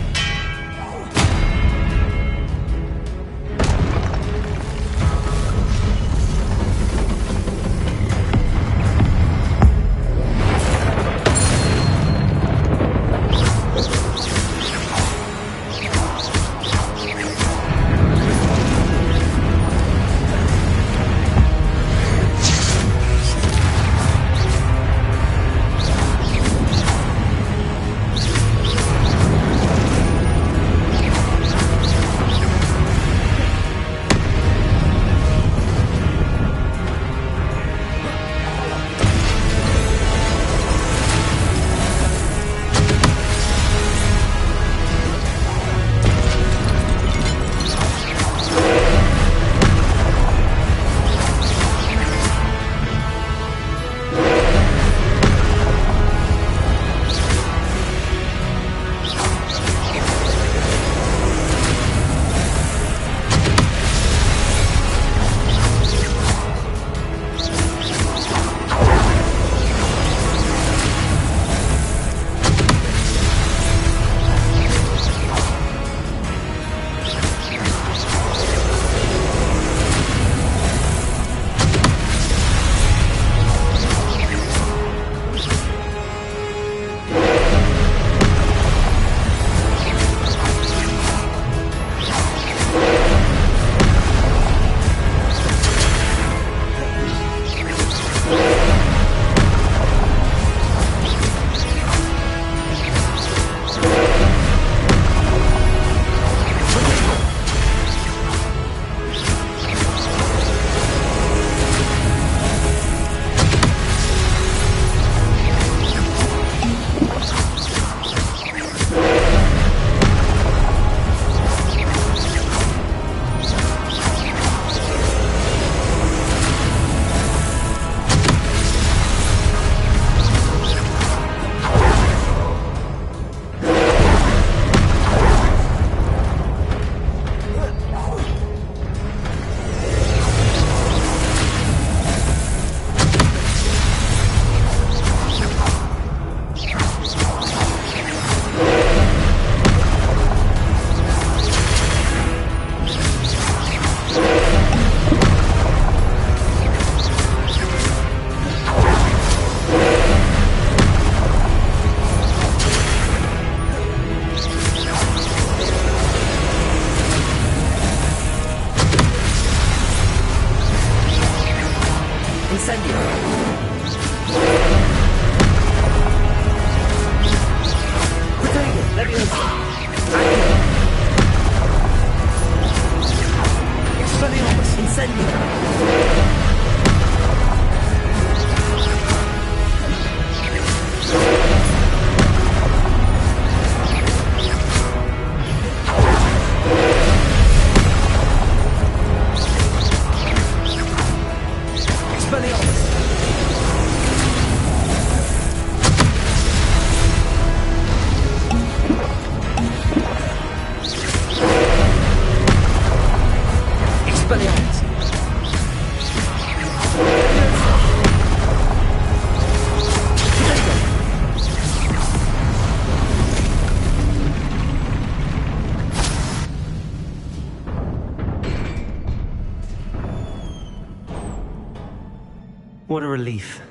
relief.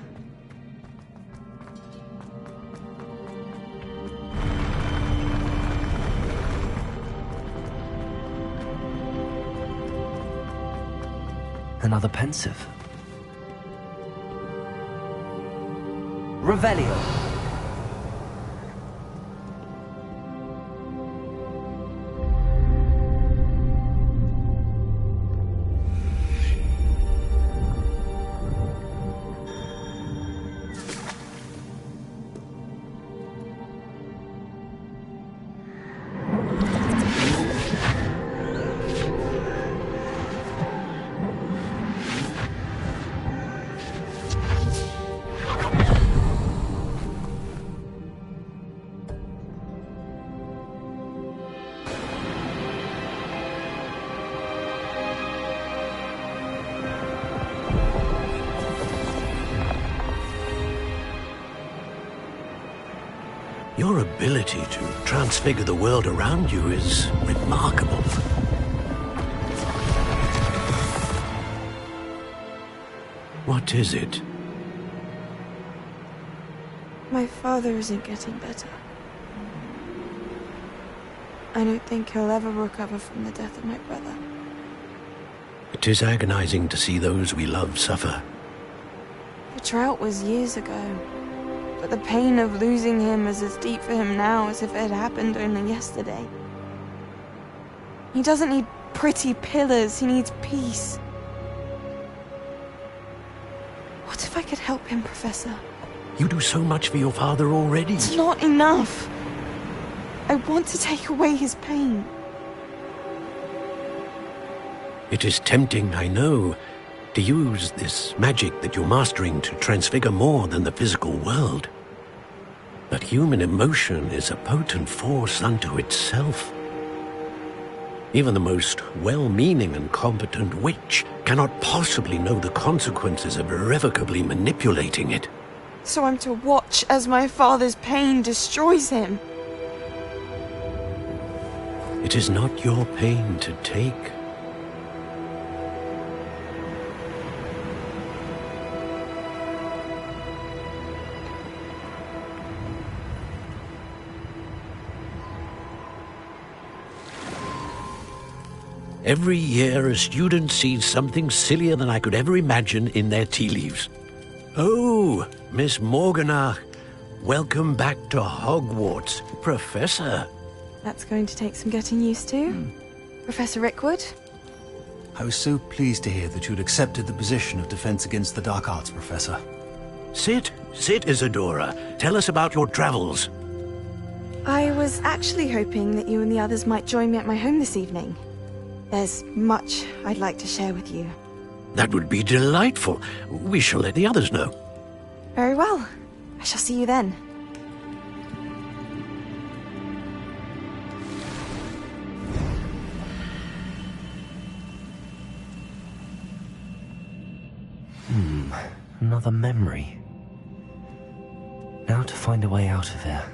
Another pensive. Revelio. Your ability to transfigure the world around you is remarkable. What is it? My father isn't getting better. I don't think he'll ever recover from the death of my brother. It is agonizing to see those we love suffer. The drought was years ago. But the pain of losing him is as deep for him now as if it had happened only yesterday. He doesn't need pretty pillars, he needs peace. What if I could help him, Professor? You do so much for your father already. It's not enough. I want to take away his pain. It is tempting, I know, to use this magic that you're mastering to transfigure more than the physical world. But human emotion is a potent force unto itself. Even the most well-meaning and competent witch cannot possibly know the consequences of irrevocably manipulating it. So I'm to watch as my father's pain destroys him. It is not your pain to take. Every year, a student sees something sillier than I could ever imagine in their tea leaves. Oh, Miss Morganach, welcome back to Hogwarts, Professor. That's going to take some getting used to. Professor Rickwood? I was so pleased to hear that you'd accepted the position of Defense Against the Dark Arts, Professor. Sit, Isadora. Tell us about your travels. I was actually hoping that you and the others might join me at my home this evening. There's much I'd like to share with you. That would be delightful. We shall let the others know. Very well. I shall see you then. Another memory. Now to find a way out of here.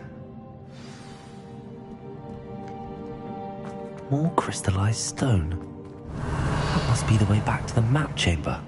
More crystallized stone. That must be the way back to the map chamber.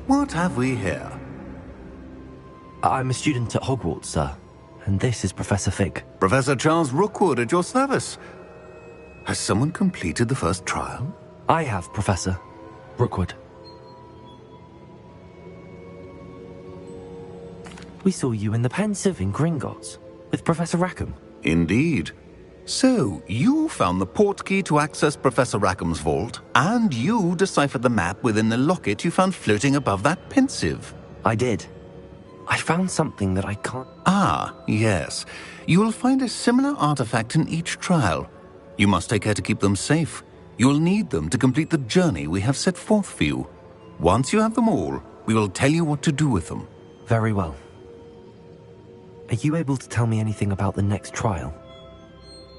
What have we here? I'm a student at Hogwarts, sir. And this is Professor Fig. Professor Charles Rookwood at your service. Has someone completed the first trial? I have, Professor Rookwood. We saw you in the Pensieve in Gringotts with Professor Rackham. Indeed. So, you found the portkey to access Professor Rackham's vault, and you deciphered the map within the locket you found floating above that pensive. I did. I found something that I can't... Ah, yes. You will find a similar artifact in each trial. You must take care to keep them safe. You will need them to complete the journey we have set forth for you. Once you have them all, we will tell you what to do with them. Very well. Are you able to tell me anything about the next trial?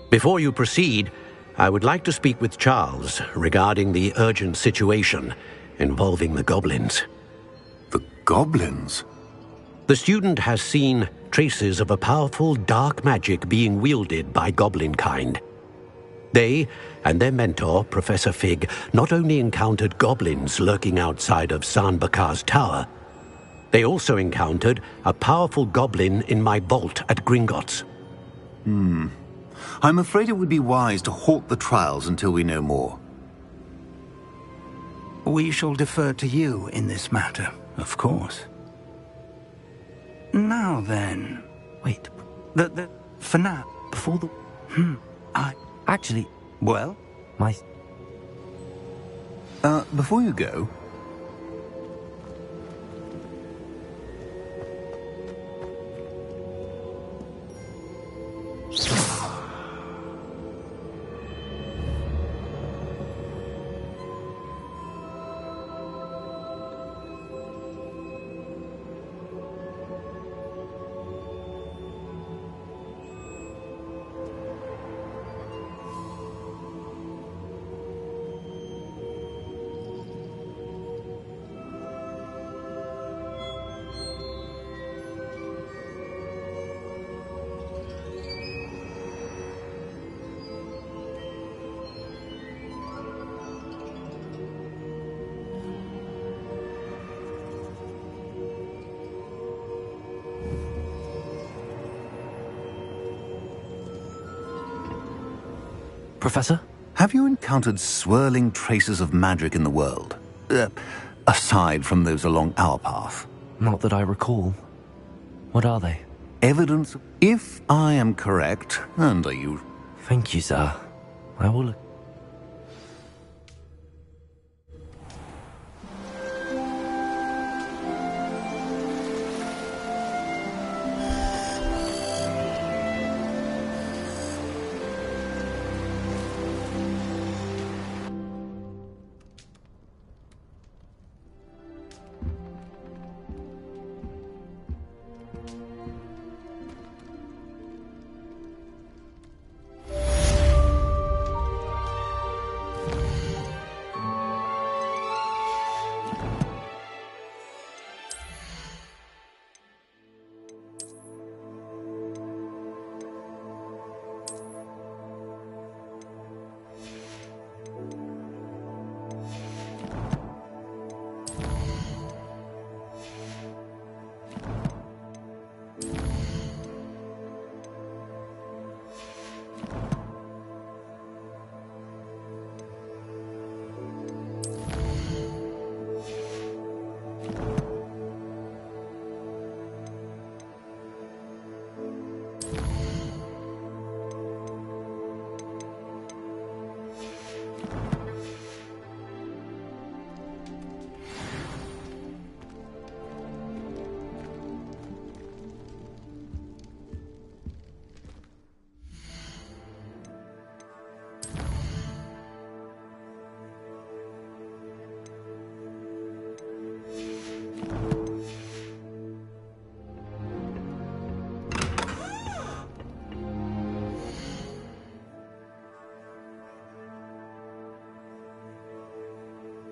Before you proceed, I would like to speak with Charles regarding the urgent situation involving the goblins. The goblins? The student has seen traces of a powerful dark magic being wielded by goblin kind. They and their mentor, Professor Fig, not only encountered goblins lurking outside of San Bakar's tower, they also encountered a powerful goblin in my vault at Gringotts. I'm afraid it would be wise to halt the trials until we know more. We shall defer to you in this matter, of course. Now then... Wait. For now... Before the... Actually... Well? Before you go... Professor? Have you encountered swirling traces of magic in the world? Aside from those along our path? Not that I recall. What are they? Evidence, if I am correct, and are you... Thank you, sir. I will...